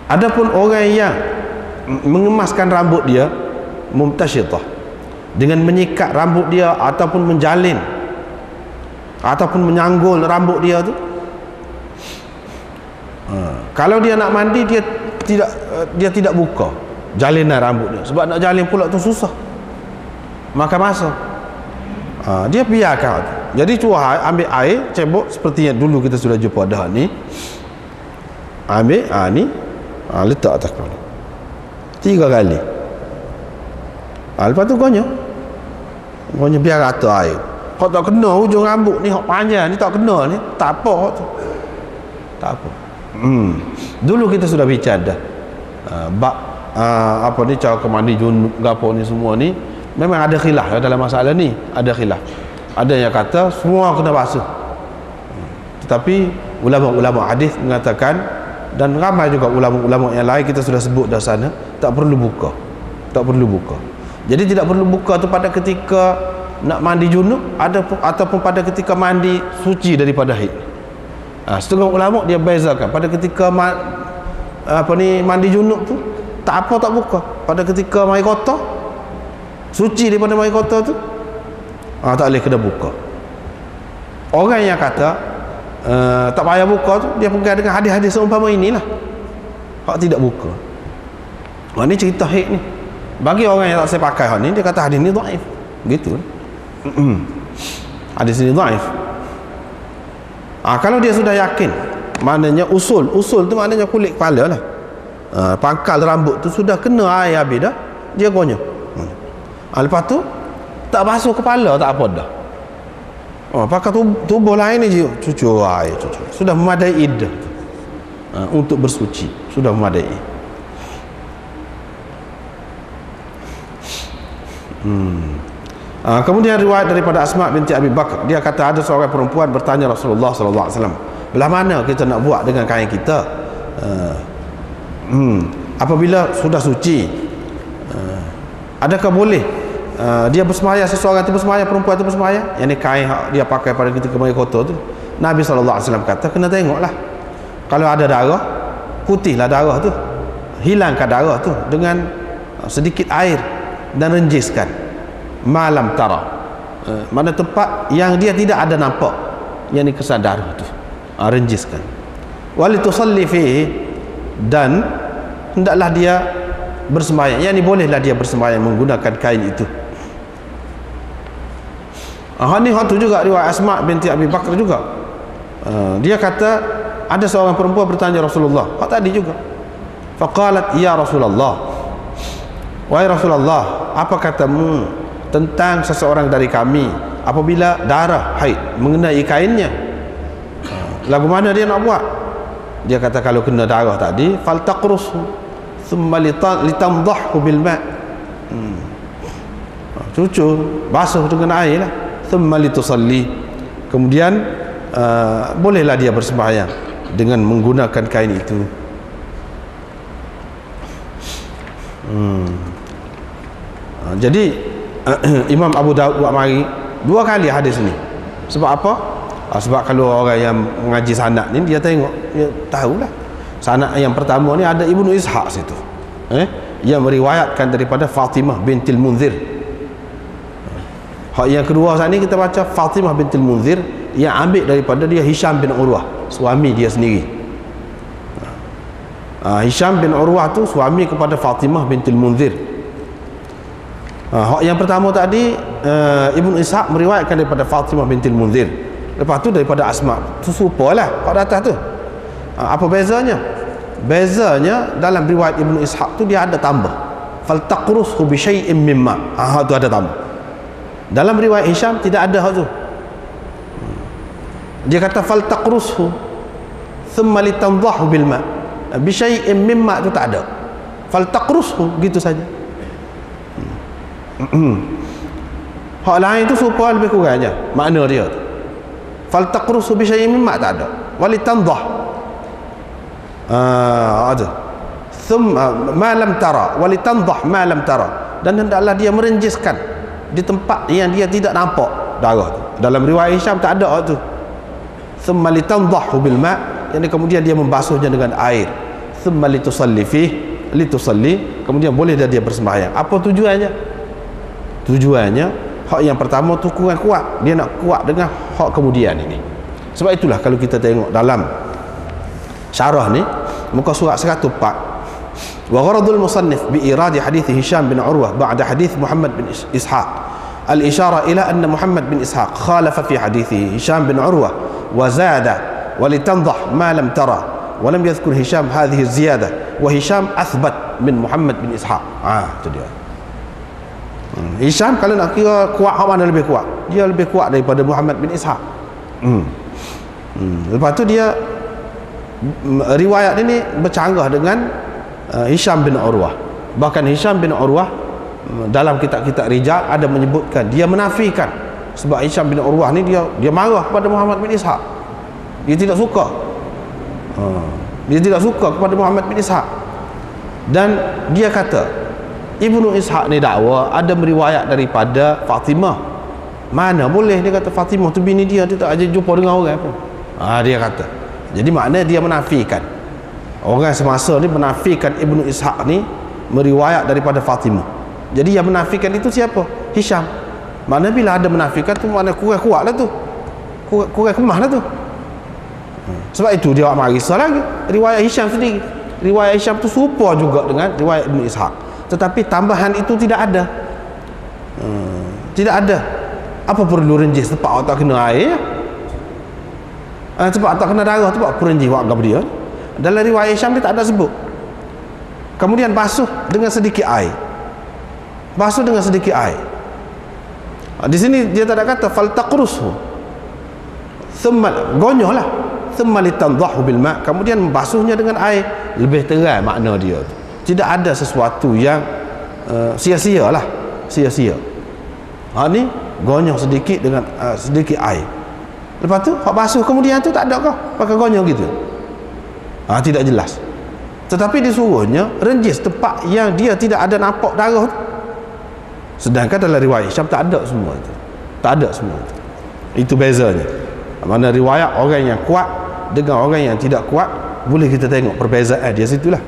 Adapun orang yang mengemaskan rambut dia mumtashitah, dengan menyikat rambut dia ataupun menjalin ataupun menyanggul rambut dia tu, kalau dia nak mandi dia tidak buka jalinan rambut dia, sebab nak jalin pula tu susah, makan masa. Dia biarkan. Jadi cuba ambil air cebok seperti yang dulu kita sudah jumpa dah ni, ambil ni letak atas kepala 3 kali. Lepas tu gonya biar rata air. Kalau tak kena hujung rambut ni, hak panjang ni tak kena ni, tak apa tu, tak apa. Dulu kita sudah bicara dah bab apa ni, cara mandi junub gapo ni, semua ni memang ada khilaf dalam masalah ni, ada khilaf. Ada yang kata semua kena basuh, tetapi ulama-ulama hadis mengatakan, dan ramai juga ulama-ulama yang lain kita sudah sebut dah sana, tak perlu buka. Jadi tidak perlu buka tu pada ketika nak mandi junub ataupun pada ketika mandi suci daripada haid. Setengah ulama dia bezakan pada ketika mandi junub tu tak apa, tak buka. Pada ketika mai kotor, suci daripada mai kotor tu, tak boleh kena buka. Orang yang kata tak payah buka tu, dia pegang dengan hadis-hadis seumpama inilah. Hak tidak buka. Ni cerita hak ni. Bagi orang yang tak saya pakai hak ni, dia kata hadis ni dhaif. Gitu. Hadis ni dhaif. Kalau dia sudah yakin, maknanya usul tu maknanya kulit kepala lah. Pangkal rambut tu sudah kena air habis dah, dia gonyok. Lepas tu tak basuh kepala tak apa dah. Pakai tubuh lain ni je cucur air, sudah memadai dah untuk bersuci, sudah memadai. Kemudian riwayat daripada Asma binti Abi Bakar, dia kata ada seorang perempuan bertanya Rasulullah sallallahu alaihi wasallam, belah mana kita nak buat dengan kain kita apabila sudah suci, adakah boleh dia bersemaya, seseorang itu bersemaya, perempuan itu bersemaya, yang ni kain dia pakai pada ketika maya kotor tu. Nabi sallallahu alaihi wasallam kata kena tengoklah, kalau ada darah, putihlah darah tu, hilangkan darah tu dengan sedikit air dan renjiskan. Malam tara, mana tempat yang dia tidak ada nampak yang ni kesan darah tu, renjiskan. Walitusalli fihi, dan hendaklah dia bersembahyang, yang ni bolehlah dia bersembahyang menggunakan kain itu. Ni hal tu juga riwayat Asma binti Abi Bakar juga. Dia kata ada seorang perempuan bertanya Rasulullah, hak tadi juga. Faqalat ya Rasulullah, wahai Rasulullah, apa katamu tentang seseorang dari kami apabila darah haid mengenai kainnya, lagu mana dia nak buat? Dia kata kalau kena darah tadi, faltaqrusu thumma litandhahhu bil ma', cucur basuh dengan air lah, thumma litusalli, kemudian bolehlah dia bersembahyang dengan menggunakan kain itu. Jadi Imam Abu Daud buat mari dua kali hadis ni. Sebab apa? Sebab kalau orang yang mengaji sanad ni, dia tengok, dia tahulah sanad yang pertama ni ada Ibnu Ishaq situ, yang meriwayatkan daripada Fatimah bintil Munzir. Hak yang kedua saat ni kita baca Fatimah bintil Munzir yang ambil daripada dia Hisham bin Urwah, suami dia sendiri. Hisham bin Urwah tu suami kepada Fatimah bintil Munzir. Hak yang pertama tadi Ibnu Ishaq meriwayatkan daripada Fatimah bintil Munzir. Lepas tu daripada Asma. Tu serupalah hak atas tu. Apa bezanya? Bezanya dalam riwayat Ibnu Ishaq tu dia ada tambah, faltaqrusu bi syai'in mimma. Hak tu ada tambah. Dalam riwayat Hisham tidak ada hak tu. Dia kata faltaqrusu thumma litandhahu bil ma'. Bi syai'in mimma tu tak ada. Faltaqrusu gitu saja. Hak lain tu serupa lebih kurangnya makna dia. Faltaqrusu bi syai'in mimma tak ada. Walitandah ada. Thumma ma lam tara, walitandah ma lam tara, dan hendaklah dia merenjiskan di tempat yang dia tidak nampak darah tu. Dalam riwayat Hisham tak ada tu. Thumma litandahu bil ma', yang kemudian dia membasuhnya dengan air. Thumma litusalli litusalli, kemudian boleh dia bersembahyang. Apa tujuannya? Tujuannya hak yang pertama tu kurang kuat, dia nak kuat dengan hak kemudian ini. Sebab itulah kalau kita tengok dalam syarah ni muka surat 104, wa gharadul musannif bi iradi hadits Hisham bin Urwah ba'da hadits Muhammad bin Ishaq al-ishara ila anna Muhammad bin Ishaq khalafa fi hadithi Hisham bin Urwah wa zada wa litandah ma lam tara wa lam yadhkur Hisham hadhihi az-ziyadah wa Hisham athbat min Muhammad bin Ishaq. Itu dia. Hisham kalau nak kira kuat, hak mana lebih kuat? Dia lebih kuat daripada Muhammad bin Ishaq. Lepas tu dia riwayat ini bercanggah dengan Hisham bin Urwah. Bahkan Hisham bin Urwah dalam kitab-kitab rijal ada menyebutkan dia menafikan, sebab Hisham bin Urwah ni dia marah kepada Muhammad bin Ishaq. Dia tidak suka. Dia tidak suka kepada Muhammad bin Ishaq. Dan dia kata Ibnu Ishaq ni dakwa ada meriwayat daripada Fatimah. Mana boleh, dia kata Fatimah tu bini dia tak aja jumpa dengan orang pun. Dia kata. Jadi maknanya dia menafikan. Orang semasa ni menafikan Ibnu Ishaq ni meriwayat daripada Fatimah. Jadi yang menafikan itu siapa? Hisham. Mana bila ada menafikan tu maknanya kurang kuat lah tu. Kurang kemah lah tu. Sebab itu dia marisa lagi riwayat Hisham sendiri. Riwayat Hisham tu serupa juga dengan riwayat Ibn Ishaq, tetapi tambahan itu tidak ada. Tidak ada. Apa perlu renjis tempat tak kena air? Tempat tak kena darah, tempat apa renjis buat apa dia? Dalam riwayat Hisham dia tak ada sebut. Kemudian basuh dengan sedikit air. Basuh dengan sedikit air. Di sini dia tak ada kata faltaqrusu. Thumma gonyohlah. Thumma litandahu bil ma', kemudian membasuhnya dengan air. Lebih terang makna dia tu. Tidak ada sesuatu yang sia-sia lah, sia-sia. Ni gonyoh sedikit dengan sedikit air. Lepas tu hak basuh kemudian tu tak ada kah pakai gonyoh gitu? Tidak jelas. Tetapi disuruhnya renjis tempat yang dia tidak ada nampak darah tu. Sedangkan dalam riwayat Syam tak ada semua itu. Tak ada semua itu. Itu bezanya. Mana riwayat orang yang kuat dengan orang yang tidak kuat, boleh kita tengok perbezaan dia situlah.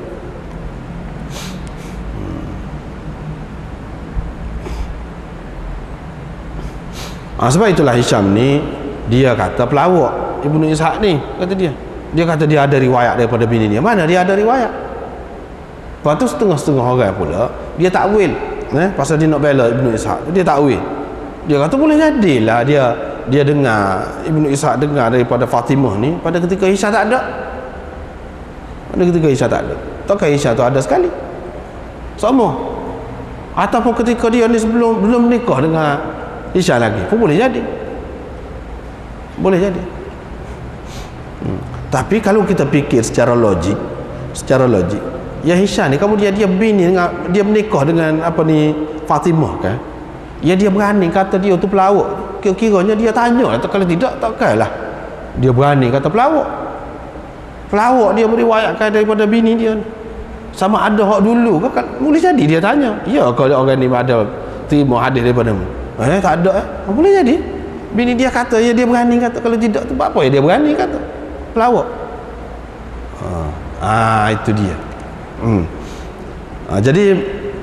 Sebab itulah Hisham ni dia kata pelawak Ibnu Ishaq ni, kata dia kata dia ada riwayat daripada bini dia. Mana dia ada riwayat? Lepas tu setengah-setengah orang pula dia takwil, pasal dia nak bela Ibnu Ishaq, dia takwil. Dia kata boleh jadilah dia dengar, Ibnu Ishaq dengar daripada Fatimah ni pada ketika Hisham tak ada. Pada ketika Hisham tak ada. Takkan Hisham tu ada sekali? Sama. Ataupun ketika dia ni belum nikah dengan Hisham lagi pun boleh jadi. Boleh jadi. Tapi kalau kita fikir secara logik, ya Hisham ni kemudian dia bini dengan dia menikah dengan Fatimah kan? Ya dia berani kata dia tu pelawak. Kira-kiranya dia tanya, kalau tidak takkanlah dia berani kata pelawak. Pelawak dia meriwayatkan daripada bini dia. Sama ada hak dulu kan boleh jadi dia tanya. Ya kalau orang ni ada terima hadis daripada-mu. Tak ada boleh jadi bini dia kata, ya dia berani kata, kalau tidak tu apa ya dia berani kata pelawak. Itu dia. Jadi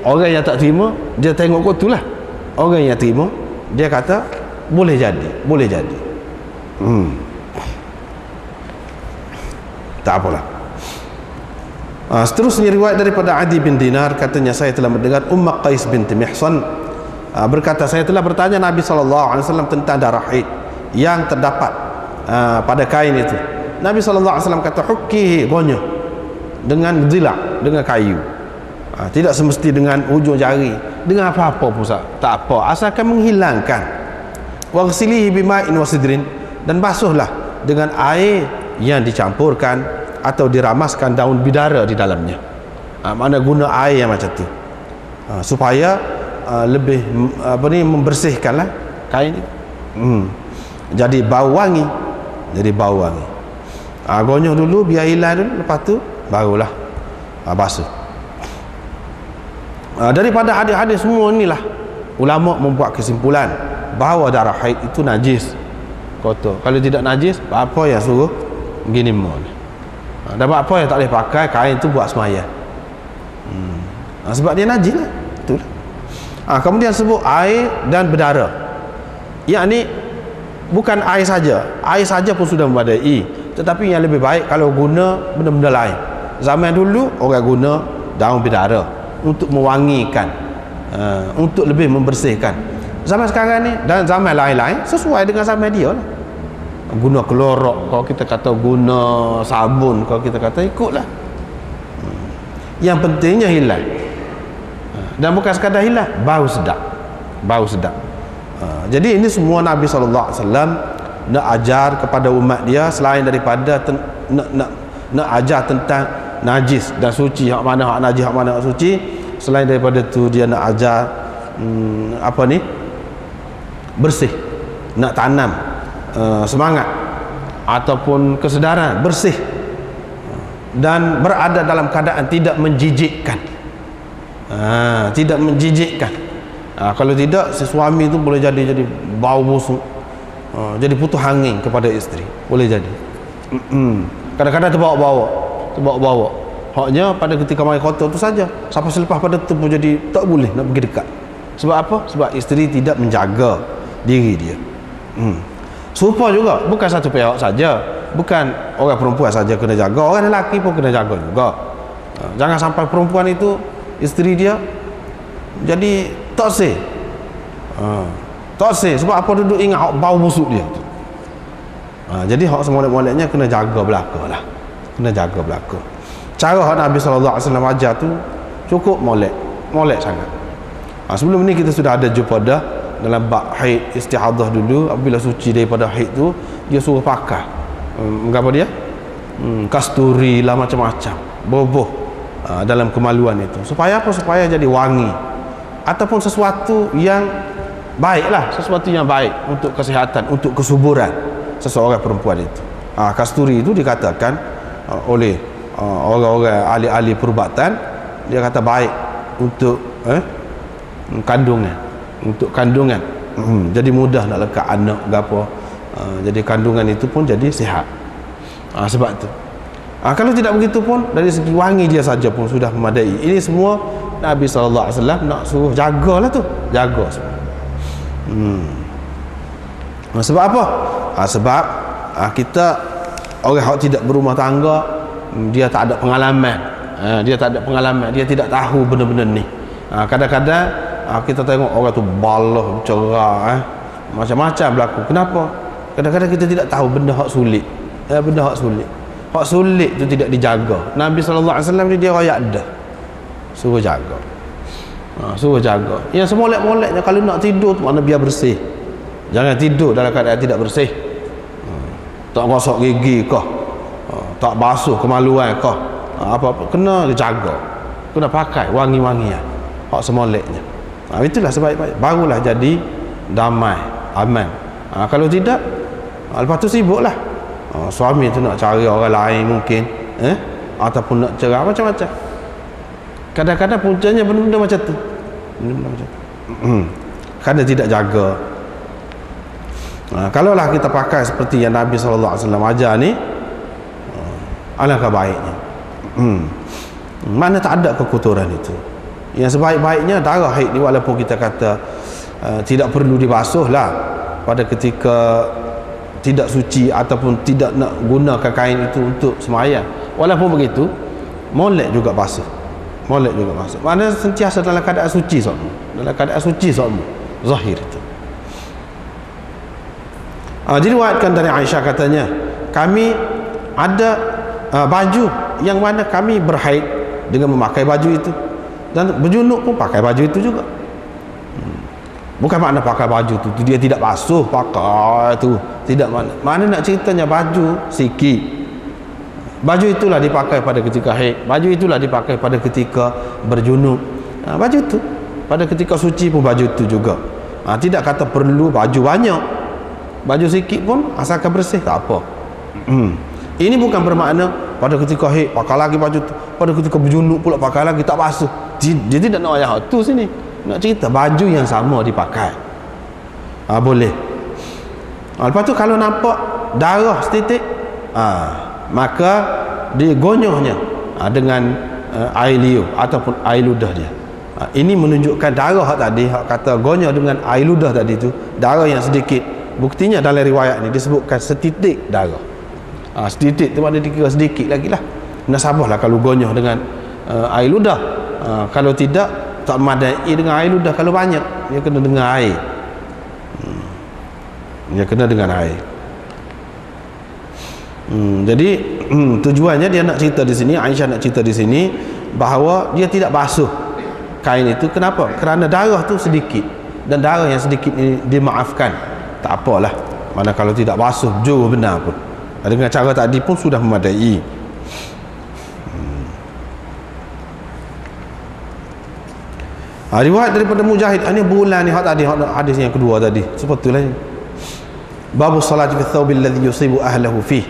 orang yang tak terima dia tengok kot tu lah. Orang yang terima dia kata boleh jadi. Tak apalah. Seterusnya riwayat daripada Adi bin Dinar, katanya saya telah mendengar Ummu Qais binti Mihsan berkata, saya telah bertanya Nabi SAW tentang darah haid yang terdapat pada kain itu. Nabi SAW kata hukkihi, gonyoh dengan zila', dengan kayu. Tidak semesti dengan ujung jari, dengan apa-apa pun tak apa, asalkan menghilangkan. Waghsilihi bima'in wasidrin, dan basuhlah dengan air yang dicampurkan atau diramaskan daun bidara di dalamnya. Mana guna air yang macam tu supaya lebih membersihkanlah kain itu. Jadi bau wangi. Gonyoh dulu biar hilang dulu, lepas tu barulah basuh. Daripada hadis-hadis semua inilah ulama membuat kesimpulan bahawa darah haid itu najis, kotor. Kalau tidak najis, apa yang suruh gini mon. Dan apa yang tak boleh pakai kain tu buat sembahyang. Sebab dia najis lah. Itulah. Kemudian sebut air dan berdarah. Yakni bukan air saja. Air saja pun sudah memadai, tetapi yang lebih baik kalau guna benda-benda lain. Zaman dulu orang guna daun bidara untuk mewangikan, untuk lebih membersihkan. Zaman sekarang ni dan zaman lain-lain sesuai dengan zaman dia lah. Guna klorok, kalau kita kata guna sabun, kalau kita kata ikutlah. Yang pentingnya hilang. Dan bukan sekadar hilang, bau sedap. Jadi ini semua Nabi SAW nak ajar kepada umat dia, selain daripada nak ajar tentang najis dan suci, hak mana hak najis, hak mana hak suci. Selain daripada tu dia nak ajar bersih, nak tanam semangat ataupun kesedaran bersih dan berada dalam keadaan tidak menjijikkan. Tidak menjijikkan. Kalau tidak, si suami tu boleh jadi bau busuk, jadi putus angin kepada isteri, boleh jadi. Kadang-kadang terbawa-bawa. Haknya pada ketika mai kotor tu saja, sampai selepas pada tu pun jadi tak boleh nak pergi dekat. Sebab apa? Sebab isteri tidak menjaga diri dia. Serupa juga, bukan satu pihak saja. bukan orang perempuan saja kena jaga, orang lelaki pun kena jaga juga. Jangan sampai perempuan itu isteri dia jadi toksik. Toksik sebab apa? Duduk ingat bau busuk dia. Jadi hak semolek-moleknya kena jaga belaka lah. Kena jaga belaka. Cara hak Nabi SAW ajar tu cukup molek sangat. Sebelum ni kita sudah ada jumpa dah dalam bab haid istihadah dulu. Apabila suci daripada haid tu, dia suruh pakai apa dia? Kasturi lah, macam-macam boboh dalam kemaluan itu. Supaya apa? Supaya jadi wangi ataupun sesuatu yang baik lah, sesuatu yang baik untuk kesihatan, untuk kesuburan seseorang perempuan itu. Kasturi itu dikatakan oleh orang-orang ahli-ahli perubatan, dia kata baik untuk kandungan, untuk kandungan. Jadi mudah nak lekat anak ke apa. Jadi kandungan itu pun jadi sihat. Sebab tu kalau tidak begitu pun, dari segi wangi dia saja pun sudah memadai. Ini semua Nabi SAW nak suruh jagalah tu, jaga semua. Sebab apa? Sebab kita orang yang tidak berumah tangga, dia tak ada pengalaman. Dia tak ada pengalaman, dia tidak tahu benda-benda ni. Kadang-kadang kita tengok orang tu balah, cerah, macam-macam berlaku. Kenapa? Kadang-kadang kita tidak tahu benda hak sulit. Benda hak sulit. Hak sulit tu tidak dijaga. Nabi SAW ni dia royak dah. Suruh jaga. Suruh jaga. Yang semolek-moleknya kalau nak tidur tu mana biar bersih. Jangan tidur dalam keadaan tidak bersih. Tak gosok gigi kah? Tak basuh kemaluan kah? Apa-apa kena jaga. Kena pakai wangi-wangian. Hak semoleknya. Itulah sebaik-baik. Barulah jadi damai, aman. Kalau tidak, lepas tu sibuklah. Suami tu nak cari orang lain mungkin, ataupun nak cerai macam-macam. Kadang-kadang puncanya benda-benda macam tu. Benda-benda macam tu. Kerana tidak jaga. Kalaulah kita pakai seperti yang Nabi SAW ajar ni, alangkah baiknya. Mana tak ada kekotoran itu. Yang sebaik-baiknya darah haid ni, walaupun kita kata tidak perlu dibasuh lah pada ketika tidak suci ataupun tidak nak gunakan kain itu untuk sembahyang, walaupun begitu molek juga basuh, molek juga basuh. Mana sentiasa dalam keadaan suci semua, dalam keadaan suci semua zahir itu. Diriwayatkan dari Aisyah katanya, kami ada baju yang mana kami berhaid dengan memakai baju itu, dan berjunuk pun pakai baju itu juga. Bukan makna pakai baju tu dia tidak basuh, pakai tu tidak, mana nak ceritanya baju sikit. Baju itulah dipakai pada ketika haid, baju itulah dipakai pada ketika berjunub. Baju tu pada ketika suci pun baju tu juga. Tidak kata perlu baju banyak, baju sikit pun asalkan bersih tak apa. Ini bukan bermakna pada ketika haid pakai lagi baju tu, pada ketika berjunub pula pakai lagi tak basuh. Dia tidak nak ayat tu sini. Nak cerita baju yang sama dipakai. Boleh. Lepas tu kalau nampak darah setitik, maka digonyohnya dengan air liur ataupun air ludah dia. Ini menunjukkan darah hak tadi, hak kata gonyoh dengan air ludah tadi tu, darah yang sedikit. Buktinya dalam riwayat ni disebutkan setitik darah. Setitik tu makna dikira sedikit lagi lah. Nasabahlah kalau gonyoh dengan air ludah. Kalau tidak, tak memadai dengan air ludah. Kalau banyak, dia kena dengan air. Dia kena dengan air. Jadi tujuannya dia nak cerita di sini, Aisyah nak cerita di sini bahawa dia tidak basuh kain itu. Kenapa? Kerana darah tu sedikit, dan darah yang sedikit ini dimaafkan. Tak apalah. Mana kalau tidak basuh jauh benar pun. Dengan cara tadi pun sudah memadai. Riwayat daripada Mujahid, ini bulan ni hak tadi, hadis yang kedua tadi sepatutnya babu salat fi thawbil ladzi yusibu ahlahu fih.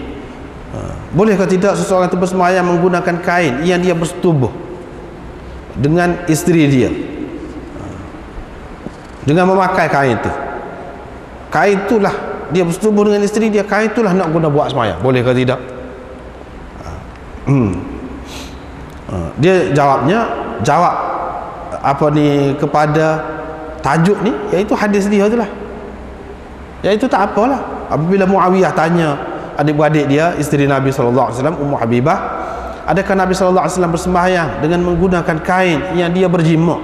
Bolehkah tidak seseorang itu bersembahyang menggunakan kain yang dia bersetubuh dengan isteri dia, dengan memakai kain itu? Kain itulah dia bersetubuh dengan isteri dia, kain itulah nak guna buat sembahyang. Bolehkah tidak? Dia jawab apa ni kepada tajuk ni, iaitu hadis dia itulah, iaitu tak apalah. Apabila Muawiyah tanya adik-beradik dia, isteri Nabi SAW, Ummu Habibah, adakah Nabi SAW bersembahyang dengan menggunakan kain yang dia berjima?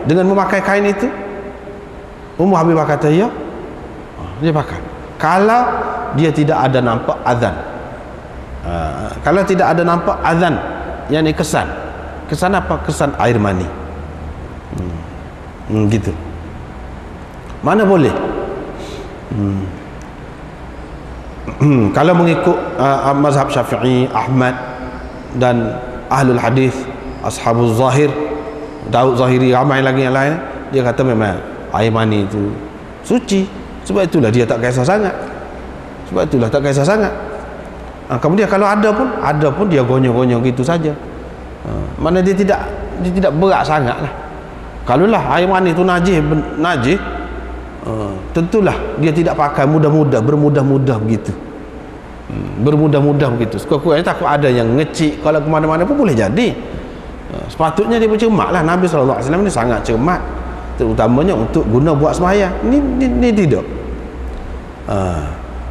Dengan memakai kain itu? Ummu Habibah kata ya, dia pakai. Kalau dia tidak ada nampak azan, kalau tidak ada nampak azan, yang ini kesan apa? Kesan air mani. Gitu. Mana boleh? Kalau mengikut mazhab Syafi'i, Ahmad dan ahlul hadis, ashabul zahir, Daud Zahiri, ramai lagi yang lain, dia kata memang air mani itu suci. Sebab itulah dia tak kisah sangat. Kemudian kalau ada pun dia gonyong-gonyong gitu saja. Mana dia tidak berat sangat lah. Kalau lah air mani itu najis, tentulah dia tidak pakai bermudah-mudah begitu. Bermudah-mudah begitu. Sekurang-kurangnya takut ada yang ngecik kalau ke mana-mana pun boleh jadi. Sepatutnya dia bercermat lah. Nabi SAW ni sangat cermat, terutamanya untuk guna buat sembahyang. Ni tidak.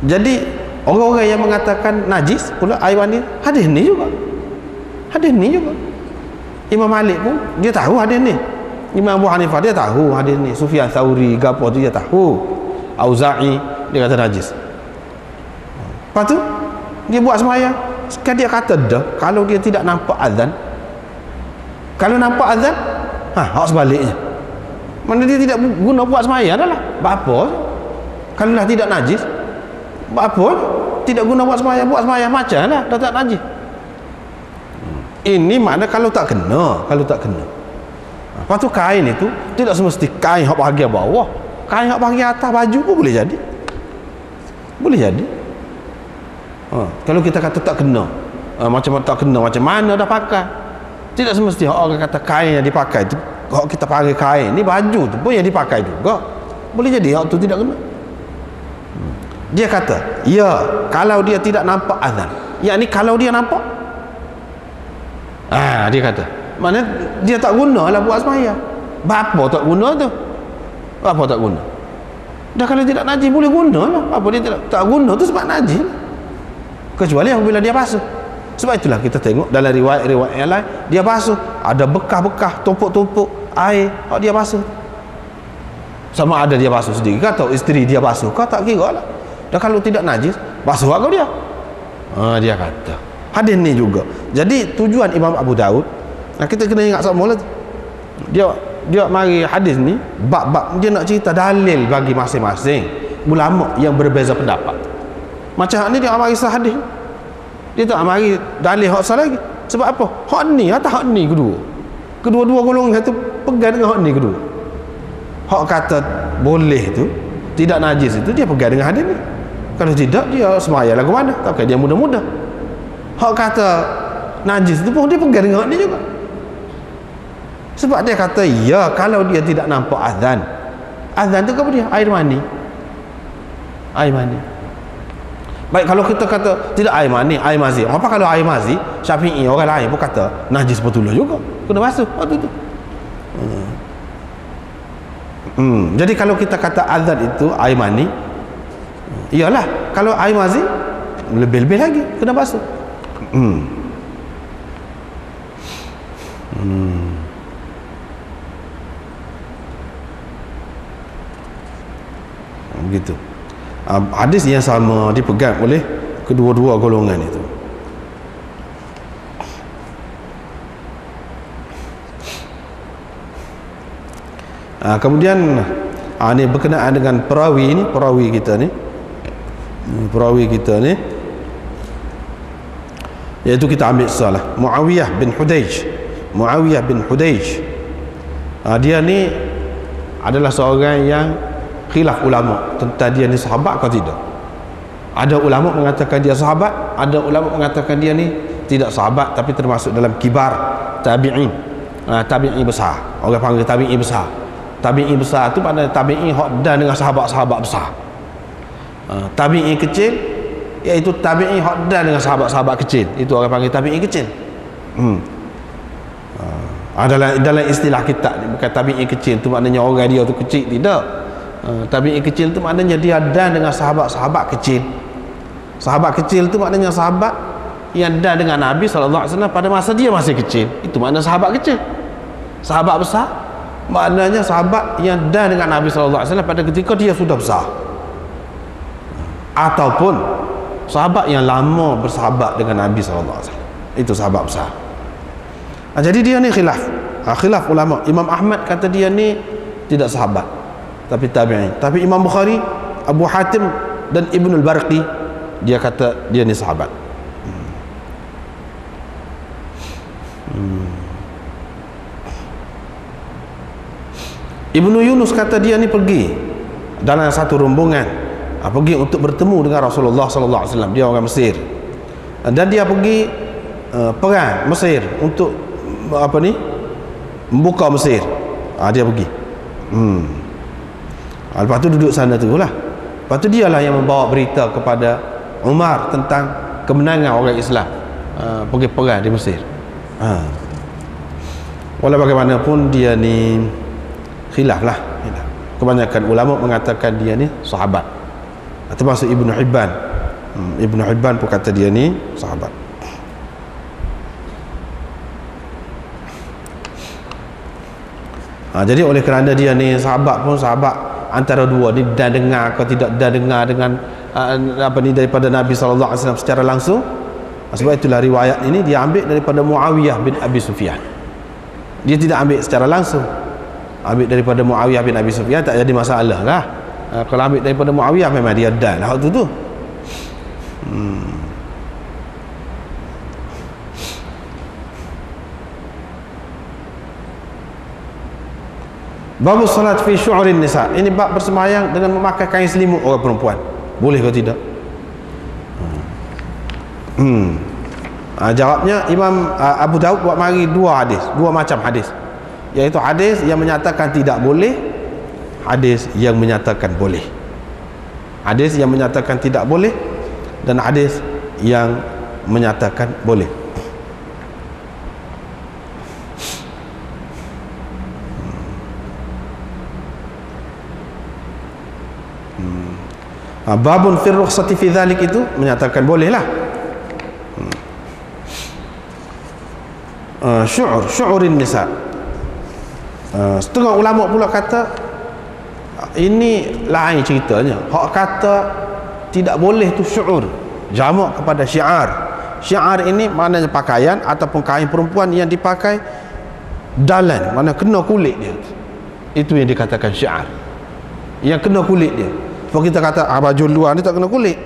Jadi orang-orang yang mengatakan najis pula air mani, hadis ni juga. Imam Malik pun dia tahu hadis ni. Imam Abu Hanifah dia tahu hadis ni. Sufyan Thauri gapo tu dia tahu. Auza'i dia kata najis. Lepas tu dia buat sembahyang. Sekarang dia kata dah, kalau dia tidak nampak azan, kalau nampak azan, hak sebaliknya. Mana dia tidak guna buat sembahyang dah lah. Apa? Kalau lah tidak najis, apa? Tidak guna buat sembahyang macam lah, dah tak najis. Ini makna kalau tak kena. Lepas tu kain itu tidak semesti kain hak bahagian bawah. Kain hak bahagian atas baju pun boleh jadi. Kalau kita kata tak kena, macam mana dah pakai? Tidak semesti orang kata kain yang dipakai itu, hak kita pakai kain ni, baju tu pun yang dipakai juga. Boleh jadi hak tu tidak kena. Dia kata, ya, kalau dia tidak nampak azan. Yakni kalau dia nampak, dia kata, mana dia tak guna lah buat sembahyang. Apa tak guna tu? Apa tak guna? Dah kalau tidak najis boleh guna lah. Apa dia tak guna tu sebab najis. Kecuali apabila dia basuh. Sebab itulah kita tengok dalam riwayat-riwayat yang lain, dia basuh, ada bekas-bekas tumpuk-tumpuk air hak dia basuh. Sama ada dia basuh sendiri ke atau isteri dia basuh, kau tak kira lah. Dan kalau tidak najis, basuh aku dia. Dia kata hadis ni juga. Jadi tujuan Imam Abu Daud, kita kena ingat semula tu, dia mari hadis ni bab-bab dia nak cerita dalil bagi masing-masing ulama yang berbeza pendapat. Macam ni dia mari sah hadis, dia tak mari dalil hak sah lagi. Sebab apa? Hak ni atau hak ni kedua-dua golongan tu pegang dengan hak ni kedua. Hak kata boleh tu, tidak najis itu, dia pegang dengan hadis ni. Kalau tidak, dia sembahyang lagu mana? Takkan dia mudah-mudah. Hak kata najis itu pun dia pegang dengan hak ni juga. Sebab dia kata, ya, kalau dia tidak nampak azan tu apa dia? Air mani. Baik, kalau kita kata tidak air mani, air mazi. Apa kalau air mazi, Syafi'i orang lain pun kata najis betul juga, kena basuh waktu tu. Jadi kalau kita kata azan itu air mani, iyalah, kalau air mazi lebih-lebih lagi kena basuh. Begitu. Hadis yang sama dipegang oleh kedua-dua golongan itu. Kemudian ini berkenaan dengan perawi kita ni, iaitu kita ambil salah Muawiyah bin Hudaij. Dia ni adalah seorang yang khilaf ulama tentang dia ni sahabat atau tidak. Ada ulama mengatakan dia sahabat, ada ulama mengatakan dia ni tidak sahabat tapi termasuk dalam kibar tabi'in. Tabi'in besar, orang panggil tabi'in besar. Tabi'in besar tu pada tabi'in hak dan dengan sahabat-sahabat besar. Tabi'in kecil iaitu tabi'in hak dan dengan sahabat-sahabat kecil, itu orang panggil tabi'in kecil. Dalam istilah kita bukan tabi'in kecil tu maknanya orang dia tu kecil, tidak. Tabi'i kecil tu maknanya dia dan dengan sahabat-sahabat kecil. Sahabat kecil tu maknanya sahabat yang dan dengan Nabi SAW pada masa dia masih kecil. Itu makna sahabat kecil. Sahabat besar maknanya sahabat yang dan dengan Nabi SAW pada ketika dia sudah besar, ataupun sahabat yang lama bersahabat dengan Nabi SAW. Itu sahabat besar. Jadi dia ni khilaf. Khilaf ulama. Imam Ahmad kata dia ni tidak sahabat, tapi tabi'in. Tapi Imam Bukhari, Abu Hatim dan Ibnul Barqi, dia kata dia ni sahabat. Ibnu Yunus kata dia ni pergi dalam satu rombongan, pergi untuk bertemu dengan Rasulullah sallallahu alaihi wasallam. Dia orang Mesir, dan dia pergi perang Mesir untuk membuka Mesir. Dia pergi. Lepas tu duduk sana tu lah. Lepas tu dialah yang membawa berita kepada Umar tentang kemenangan orang Islam pergi perang di Mesir. Walau bagaimanapun dia ni khilaf lah. Kebanyakan ulama mengatakan dia ni sahabat, termasuk Ibnu Hibban. Ibnu Hibban pun kata dia ni sahabat. Jadi oleh kerana dia ni sahabat pun sahabat antara dua ni, dan dengar atau tidak dan dengar dengan daripada Nabi SAW secara langsung. Sebab itulah riwayat ini dia ambil daripada Muawiyah bin Abi Sufyan. Dia tidak ambil secara langsung, ambil daripada Muawiyah bin Abi Sufyan, tak jadi masalah lah. Kalau ambil daripada Muawiyah memang dia dan lah waktu tu. Bab salat fi syu'urin nisa. Ini bab bersembahyang dengan memakai kain selimut orang perempuan. Boleh ke tidak? Jawabnya Imam Abu Daud buat mari dua macam hadis. Iaitu hadis yang menyatakan tidak boleh, hadis yang menyatakan boleh. Hadis yang menyatakan tidak boleh dan hadis yang menyatakan boleh. Babun fir rukhsati fi dhalik itu menyatakan bolehlah. Syu'urin nisa. Setengah ulama pula kata ini lain ceritanya. Hak kata tidak boleh tu syu'ur, jamak kepada syiar. Syiar ini maknanya pakaian ataupun kain perempuan yang dipakai dalam, mana kena kulit dia. Itu yang dikatakan syiar, yang kena kulit dia. Kalau kita kata baju luar ni tak kena kulit,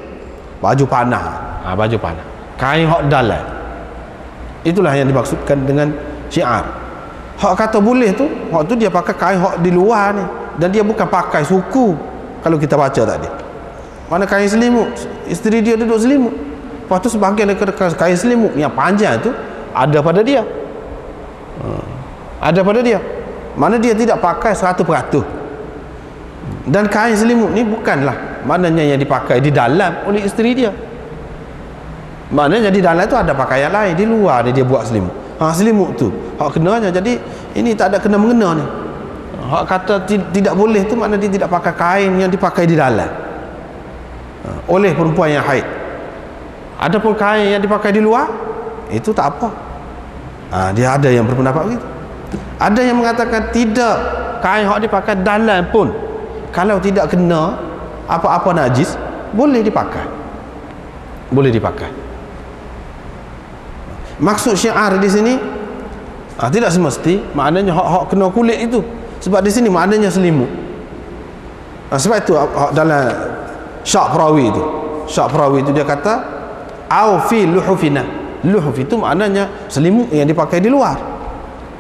baju panah, baju panah, kain hak dalam, itulah yang dimaksudkan dengan syiar. Hak kata boleh tu, hak tu dia pakai kain hak di luar ni, dan dia bukan pakai suku. Kalau kita baca tadi, mana kain selimut, isteri dia duduk selimut, lepas tu sebahagian daripada kain selimut yang panjang tu ada pada dia, ada pada dia, mana dia tidak pakai 100%. Dan kain selimut ni bukanlah maknanya yang dipakai di dalam oleh isteri dia. Maknanya di dalam tu ada pakaian lain, di luar dia buat selimut. Selimut tu hak kenanya. Jadi ini tak ada kena mengena ni. Hak kata tidak boleh tu maknanya dia tidak pakai kain yang dipakai di dalam oleh perempuan yang haid. Adapun kain yang dipakai di luar itu tak apa. Dia ada yang berpendapat begitu. Ada yang mengatakan tidak, kain hak dipakai dalam pun kalau tidak kena apa-apa najis boleh dipakai, boleh dipakai. Maksud syiar di sini tidak semesti maknanya hak kena kulit itu, sebab di sini maknanya selimut. Sebab itu dalam Syak Perawi itu dia kata au fi luhufina. Luhuf itu maknanya selimut yang dipakai di luar.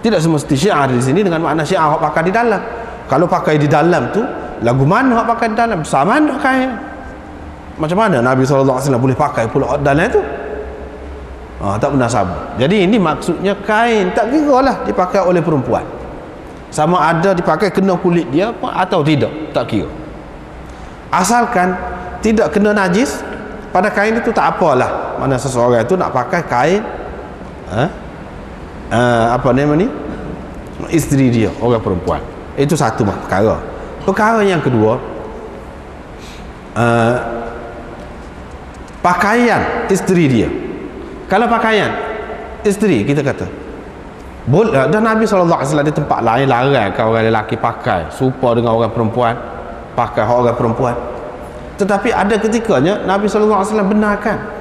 Tidak semesti syiar di sini dengan makna syiar hak pakai di dalam. Kalau pakai di dalam tu lagu mana hak pakai di dalam, sama mana kain. Macam mana Nabi SAW boleh pakai pula dalam tu? Tak pernah sama. Jadi ini maksudnya kain tak kira lah dipakai oleh perempuan, sama ada dipakai kena kulit dia atau tidak, tak kira. Asalkan tidak kena najis pada kain itu tak apalah. Mana seseorang itu nak pakai kain apa nama ni, isteri dia orang perempuan, itu satu perkara. Perkara yang kedua, pakaian isteri dia. Kalau pakaian isteri kita kata boleh, dan Nabi SAW di tempat lain larang kalau orang lelaki pakai serupa dengan orang perempuan, pakai orang perempuan. Tetapi ada ketikanya Nabi SAW benarkan.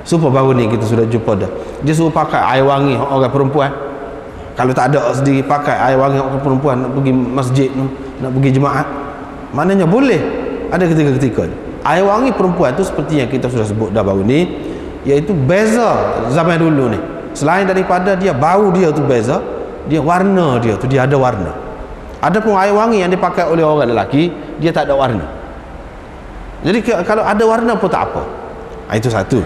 Serupa baru ni kita sudah jumpa dah, dia suruh pakai air wangi orang perempuan. Kalau tak ada sendiri pakai air wangi orang perempuan, nak pergi masjid, nak pergi jemaat, maknanya boleh. Ada ketika-ketikanya air wangi perempuan tu seperti yang kita sudah sebut dah baru ni, iaitu beza zaman dulu ni. Selain daripada dia bau dia tu beza, dia warna dia tu, dia ada warna. Ada pun air wangi yang dipakai oleh orang lelaki, dia tak ada warna. Jadi kalau ada warna pun tak apa. Itu satu,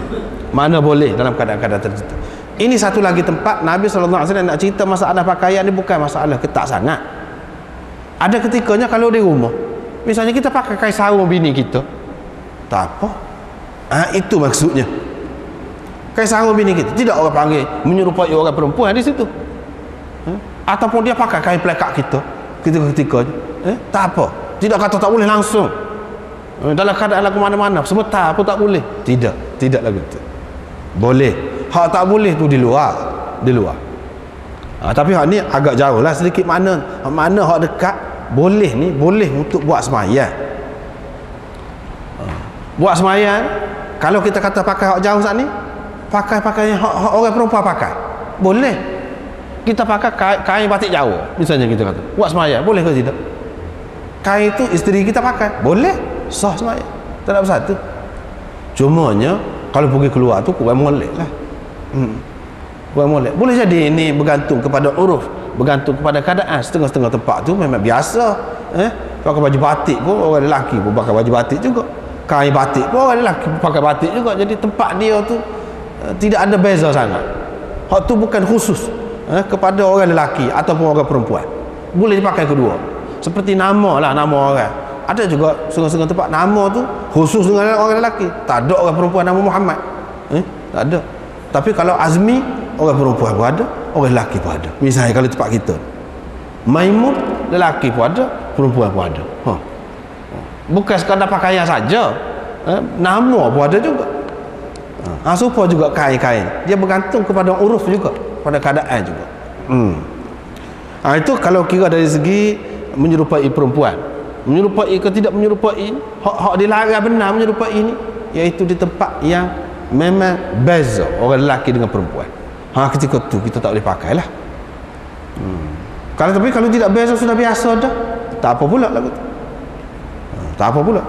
mana boleh dalam keadaan-keadaan tertentu. Ini satu lagi tempat Nabi SAW nak cerita masalah pakaian ni bukan masalah ketat sangat. Ada ketikanya kalau di rumah, misalnya kita pakai kain sarung bini kita, tak apa. Itu maksudnya. Kain sarung bini kita, tidak orang panggil menyerupai orang perempuan di situ. Ataupun dia pakai kain pelekat kita ketika-ketikanya, tak apa. Tidak kata tak boleh langsung. Dalam keadaan lagu mana-mana sebentar pun tak boleh. Tidak lagu itu. Boleh. Hak tak boleh tu di luar. Tapi hak ni agak jauh lah sedikit mana hak dekat boleh ni, boleh untuk buat sembahyang. Buat sembahyang, kalau kita kata pakai hak jauh saat ni, pakai yang hak orang perempuan pakai, boleh. Kita pakai kain batik Jawa misalnya, kita kata buat sembahyang, boleh ke tidak? Kain itu isteri kita pakai, boleh, sah sembahyang, tak ada satu. Cumanya kalau pergi keluar tu kurang molek lah. Kurang molek. Boleh jadi ini bergantung kepada uruf, bergantung kepada keadaan. Setengah-setengah tempat tu memang biasa, pakai baju batik pun orang lelaki pun pakai baju batik juga, kain batik pun orang lelaki pakai batik juga. Jadi tempat dia tu tidak ada beza sangat. Hak tu bukan khusus kepada orang lelaki ataupun orang perempuan, boleh dipakai kedua. Seperti nama lah, nama orang. Ada juga setengah-setengah tempat nama tu khusus dengan orang lelaki, tak ada orang perempuan nama Muhammad, tak ada. Tapi kalau Azmi, orang perempuan pun ada, orang lelaki pun ada. Misalnya kalau tempat kita Maimun, lelaki pun ada, perempuan pun ada. Bukan sekadar pakaian saja, nama pun ada juga. Serupa juga kain-kain, dia bergantung kepada uruf juga, pada keadaan juga. Itu kalau kira dari segi menyerupai perempuan. Menyerupai ke tidak menyerupai, hak dilarang benar menyerupai ini, iaitu di tempat yang memang beza orang lelaki dengan perempuan. Ketika tu kita tak boleh pakai lah. Tapi kalau tidak beza, sudah biasa dah, tak apa pula lagu tu. Tak apa pula.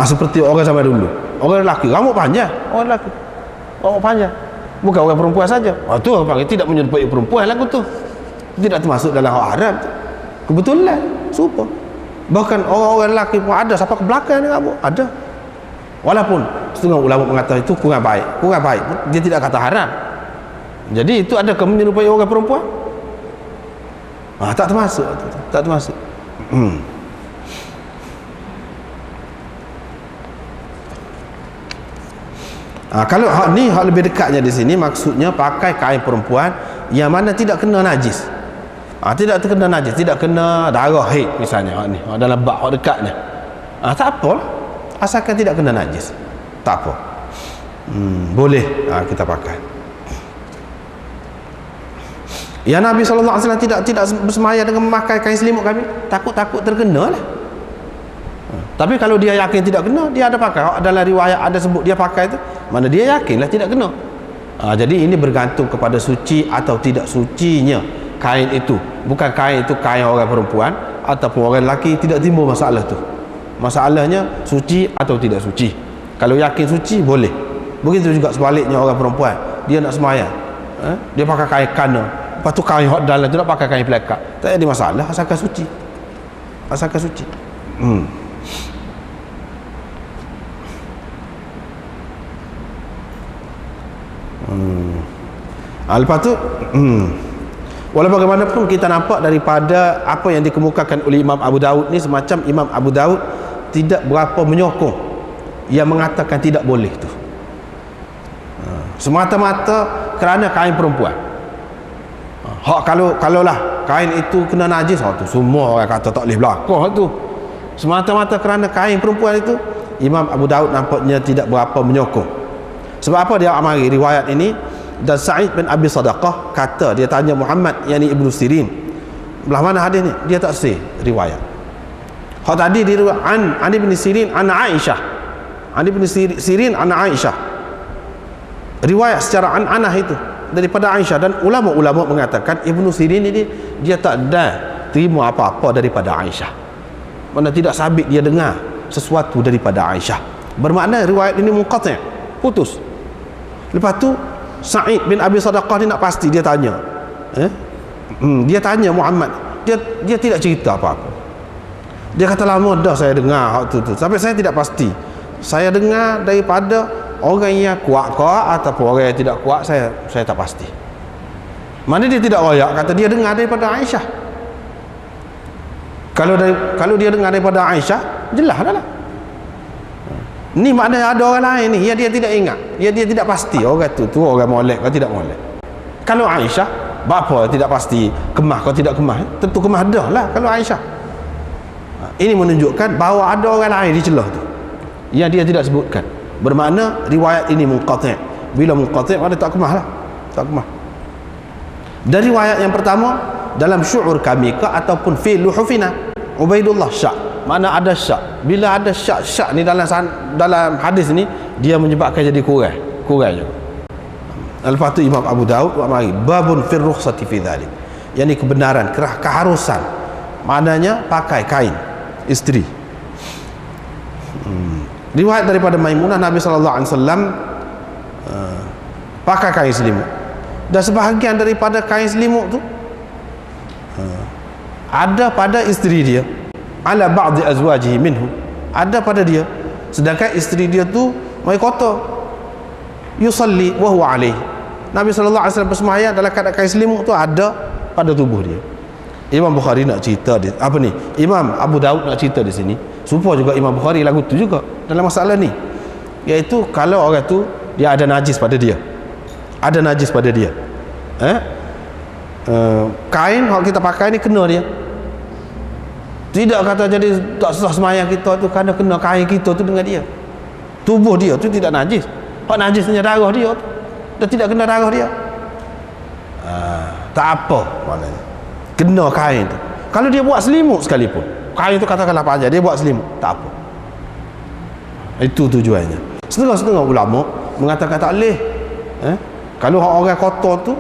Seperti orang zaman dulu, orang lelaki rambut panjang, orang lelaki rambut panjang, bukan orang perempuan saja. Tu orang panggil tidak menyerupai perempuan lagu tu, tidak termasuk dalam hak haram tu. Kebetulan serupa. Bahkan orang-orang lelaki pun ada sampai ke belakang ni rambut, ada. Walaupun setengah ulama mengatakan itu kurang baik, dia tidak kata haram. Jadi itu adakah menyerupai orang perempuan? Tak termasuk, tak termasuk. Kalau hak ni, hak lebih dekatnya di sini maksudnya pakai kain perempuan yang mana tidak kena najis. Tidak terkena najis, tidak kena darah haid misalnya, ni dalam bab hak dekatnya. Tak apa, asalkan tidak kena najis, tak apa. Boleh kita pakai. Ya, Nabi SAW tidak bersemayam dengan memakai kain selimut kami, takut terkena lah. Tapi kalau dia yakin tidak kena, dia ada pakai. Dalam riwayat ada sebut dia pakai tu, mana dia yakinlah tidak kena. Jadi ini bergantung kepada suci atau tidak sucinya kain itu. Bukan kain itu kain orang perempuan ataupun orang lelaki, tidak timbul masalah tu. Masalahnya suci atau tidak suci. Kalau yakin suci, boleh. Begitu juga sebaliknya orang perempuan, dia nak semayang, dia pakai kain kana, lepas tu kain hot dalam tu nak pakai kain pelekat, tak ada masalah asalkan suci. Asalkan suci. Lepas tu walau bagaimanapun kita nampak daripada apa yang dikemukakan oleh Imam Abu Daud ni, semacam Imam Abu Daud tidak berapa menyokong yang mengatakan tidak boleh tu, semata-mata kerana kain perempuan. Kalau lah kain itu kena najis, tu semua orang kata tak boleh berlaku tu. Semata-mata kerana kain perempuan itu, Imam Abu Daud nampaknya tidak berapa menyokong. Sebab apa dia amari riwayat ini? Dan Sa'id bin Abi Sadaqah kata, dia tanya Muhammad yakni Ibnu Sirin, belah mana hadis ni? Dia tak say riwayat. Hak tadi diriwayat an Ibn Sirin an Aisyah. An Ibn Sirin an Aisyah. Riwayat secara an'anah itu daripada Aisyah, dan ulama-ulama mengatakan Ibnu Sirin ini dia tak ada terima apa-apa daripada Aisyah. Mana tidak sabit dia dengar sesuatu daripada Aisyah. Bermakna riwayat ini munqati', putus. Lepas tu Sa'id bin Abi Sadaqah ni nak pasti, dia tanya. Dia tanya Muhammad. Dia tidak cerita apa-apa. Dia kata lama dah saya dengar hak tu. Sampai saya tidak pasti. Saya dengar daripada orang yang kuat-kuat ataupun orang yang tidak kuat, saya tak pasti. Mana dia tidak royak, kata dia dengar daripada Aisyah. Kalau dia dengar daripada Aisyah, jelas dah lah. Ni maknanya ada orang lain ni yang dia tidak ingat, dia tidak pasti orang tu orang molek atau tidak molek. Kalau Aisyah, bapa tidak pasti kemah atau tidak kemah, tentu kemah dah lah kalau Aisyah. Ini menunjukkan bahawa ada orang lain di celah tu yang dia tidak sebutkan. Bermakna riwayat ini munqati'. Bila munqati' ada tak kemah lah, tak kemah. Dari riwayat yang pertama, dalam syu'ur kami ke ataupun fi luhufina Ubaidullah syak. Mana ada syak. Bila ada syak ni dalam hadis ni, dia menyebabkan jadi kurang juga. Lepas tu Imam Abu Daud mari babun fir rukhsati fi dhalik. Yani kebenaran, keharusan. Maknanya pakai kain isteri. Riwayat daripada Maimunah, Nabi sallallahu alaihi wasallam pakai kain selimut. Dan sebahagian daripada kain selimut tu ada pada isteri dia, ala ba'di azwajihi minhu, ada pada dia, sedangkan isteri dia tu mai kotor, yusalli wa huwa alaihi. Nabi sallallahu alaihi wasallam bersembahyang dalam keadaan kain selimut tu ada pada tubuh dia. Imam Bukhari nak cerita di, apa ni? Imam Abu Daud nak cerita di sini. Supaya juga Imam Bukhari lagu tu juga dalam masalah ni. Iaitu kalau orang tu dia ada najis pada dia. Ada najis pada dia. Kain yang kita pakai ni kena dia. Tidak kata jadi tak sah sembahyang kita tu kerana kena kain kita tu dengan dia. Tubuh dia tu tidak najis. Hak najisnya darah dia tu. Dia tidak kena darah dia. Tak apa maknanya. Kena kain tu. Kalau dia buat selimut sekalipun, kain tu katakanlah panjang, dia buat selimut, tak apa. Itu tujuannya. Setengah-setengah ulama mengatakan tak boleh. Kalau orang kotor tu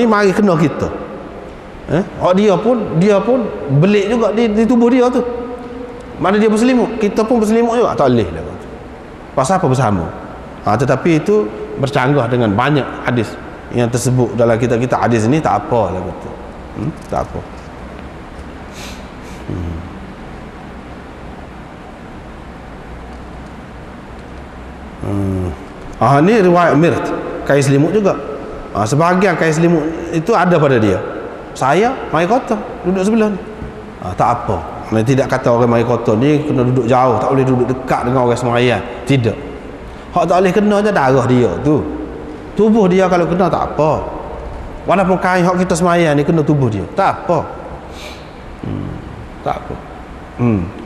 mari kena kita. Dia pun belik juga di tubuh dia tu. Mana dia berselimut, kita pun berselimut juga, tak boleh lah. Pasal apa bersama? Tetapi itu bercanggah dengan banyak hadis yang tersebut dalam kita hadis ini, tak apa lah betul. Tak apa. Ni riwayat mirt, kain selimut juga. Sebahagian kain selimut itu ada pada dia. Saya mai kotor duduk sebelah ni. Tak apa. Tidak kata orang mai kotor ni kena duduk jauh, tak boleh duduk dekat dengan orang sembahyang. Tidak. Hak tak boleh kena je darah dia tu. Tubuh dia kalau kena tak apa. Walaupun kain hak kita sembahyang ni kena tubuh dia, tak apa. Tak apa.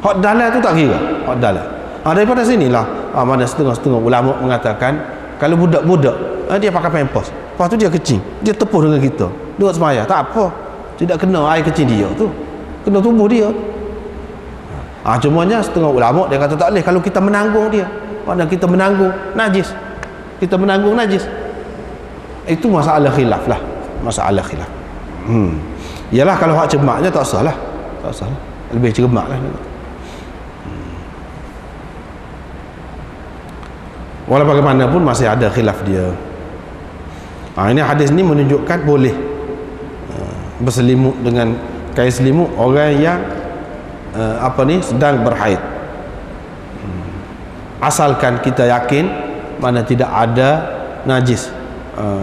Hak dalam tu tak kira. Hak dalam. Daripada sinilah mana setengah-setengah ulama mengatakan kalau budak-budak dia pakai pampers, lepas tu dia kecil, dia tepuh dengan kita duduk sembahyang, tak apa. Tidak kena air kecil dia tu, kena tubuh dia. Cumanya setengah ulama dia kata tak boleh kalau kita menanggung dia. Mana kita menanggung najis, kita menanggung najis. Itu masalah khilaf lah, masalah khilaf. Yalah kalau hak cemaknya tak salah, tak salah, lebih cermak lah. Walau bagaimanapun masih ada khilaf dia. Ini hadis ni menunjukkan boleh berselimut dengan kain selimut orang yang sedang berhaid. Asalkan kita yakin mana tidak ada najis,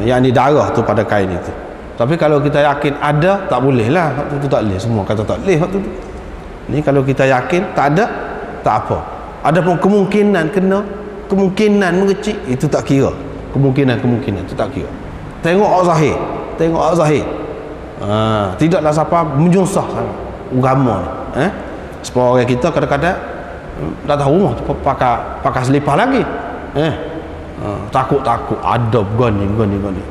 yakni darah tu pada kain itu. Tapi kalau kita yakin ada, tak boleh lah. Waktu tu tak boleh. Semua kata tak boleh waktu tu. Ni kalau kita yakin tak ada, tak apa. Adapun kemungkinan kena, kemungkinan mengecil, itu tak kira. Kemungkinan itu tak kira. Tengok zahir. Tidaklah siapa menyusah sangat agama ni. Sebab orang kita kadang-kadang tak tahu rumah tu pakai selipar lagi. Takut-takut adab gani.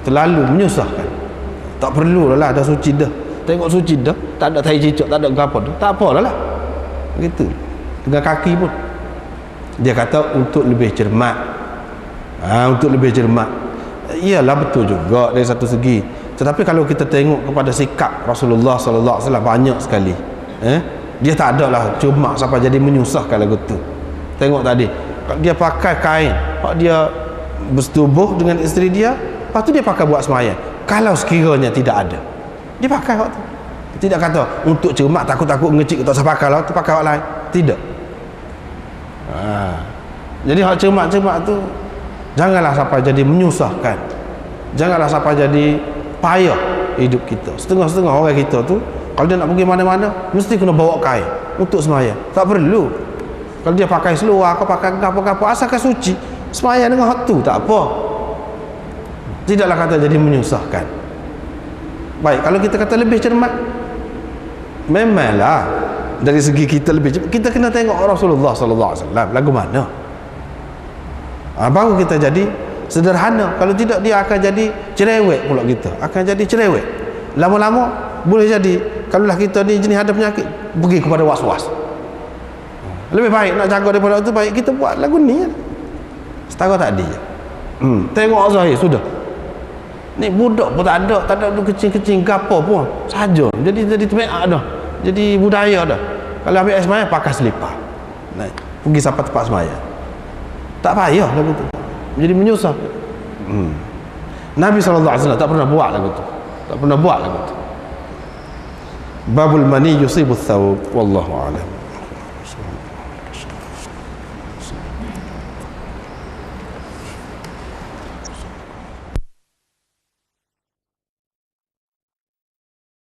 Terlalu menyusahkan. Tak perlu lah ada suci dah. Tengok suci dah, tak ada tai cicak, tak ada apa tu. Tak apalah lah. Begitu. Dengan kaki pun. Dia kata untuk lebih cermat. Untuk lebih cermat. Iyalah betul juga dari satu segi. Tetapi kalau kita tengok kepada sikap Rasulullah sallallahu alaihi wasallam banyak sekali. Dia tak ada lah cermat sampai jadi menyusahkan lagu tu. Tengok tadi, dia pakai kain, dia bersetubuh dengan isteri dia, lepas tu dia pakai buat sembahyang. Kalau sekiranya tidak ada, dia pakai waktu. Tidak kata untuk cermat takut-takut ngecik tak usah pakai lah, tu pakai orang lain. Tidak. Jadi hak cermat-cermat tu janganlah sampai jadi menyusahkan. Janganlah sampai jadi payah hidup kita. Setengah-setengah orang kita tu kalau dia nak pergi mana-mana mesti kena bawa kain untuk sembahyang. Tak perlu. Kalau dia pakai seluar atau pakai apa-apa asalkan suci, sembahyang dengan hak tu tak apa. Tidaklah kata jadi menyusahkan. Baik, kalau kita kata lebih cermat, memanglah dari segi kita lebih cermat, kita kena tengok Rasulullah sallallahu alaihi wasallam lagu mana. Baru kita jadi sederhana. Kalau tidak dia akan jadi cerewet pula kita. Akan jadi cerewet. Lama-lama boleh jadi kalaulah kita ni jenis ada penyakit pergi kepada was-was. Lebih baik nak jaga daripada itu, baik kita buat lagu ni. Setara tadi. Tengok Zahir sudah. Ni budak pun tak ada kecil-kecil gapo pun saja. Jadi temek dah. Jadi budaya dah. Kalau ambil air sembahyang pakai selipar. Naik pergi sampai tempat sembahyang. Tak payah lagu tu. Jadi menyusah. Nabi SAW tak pernah buat lagu tu. Tak pernah buat lagu tu. Babul mani yusibu thawb wallahu a'lam.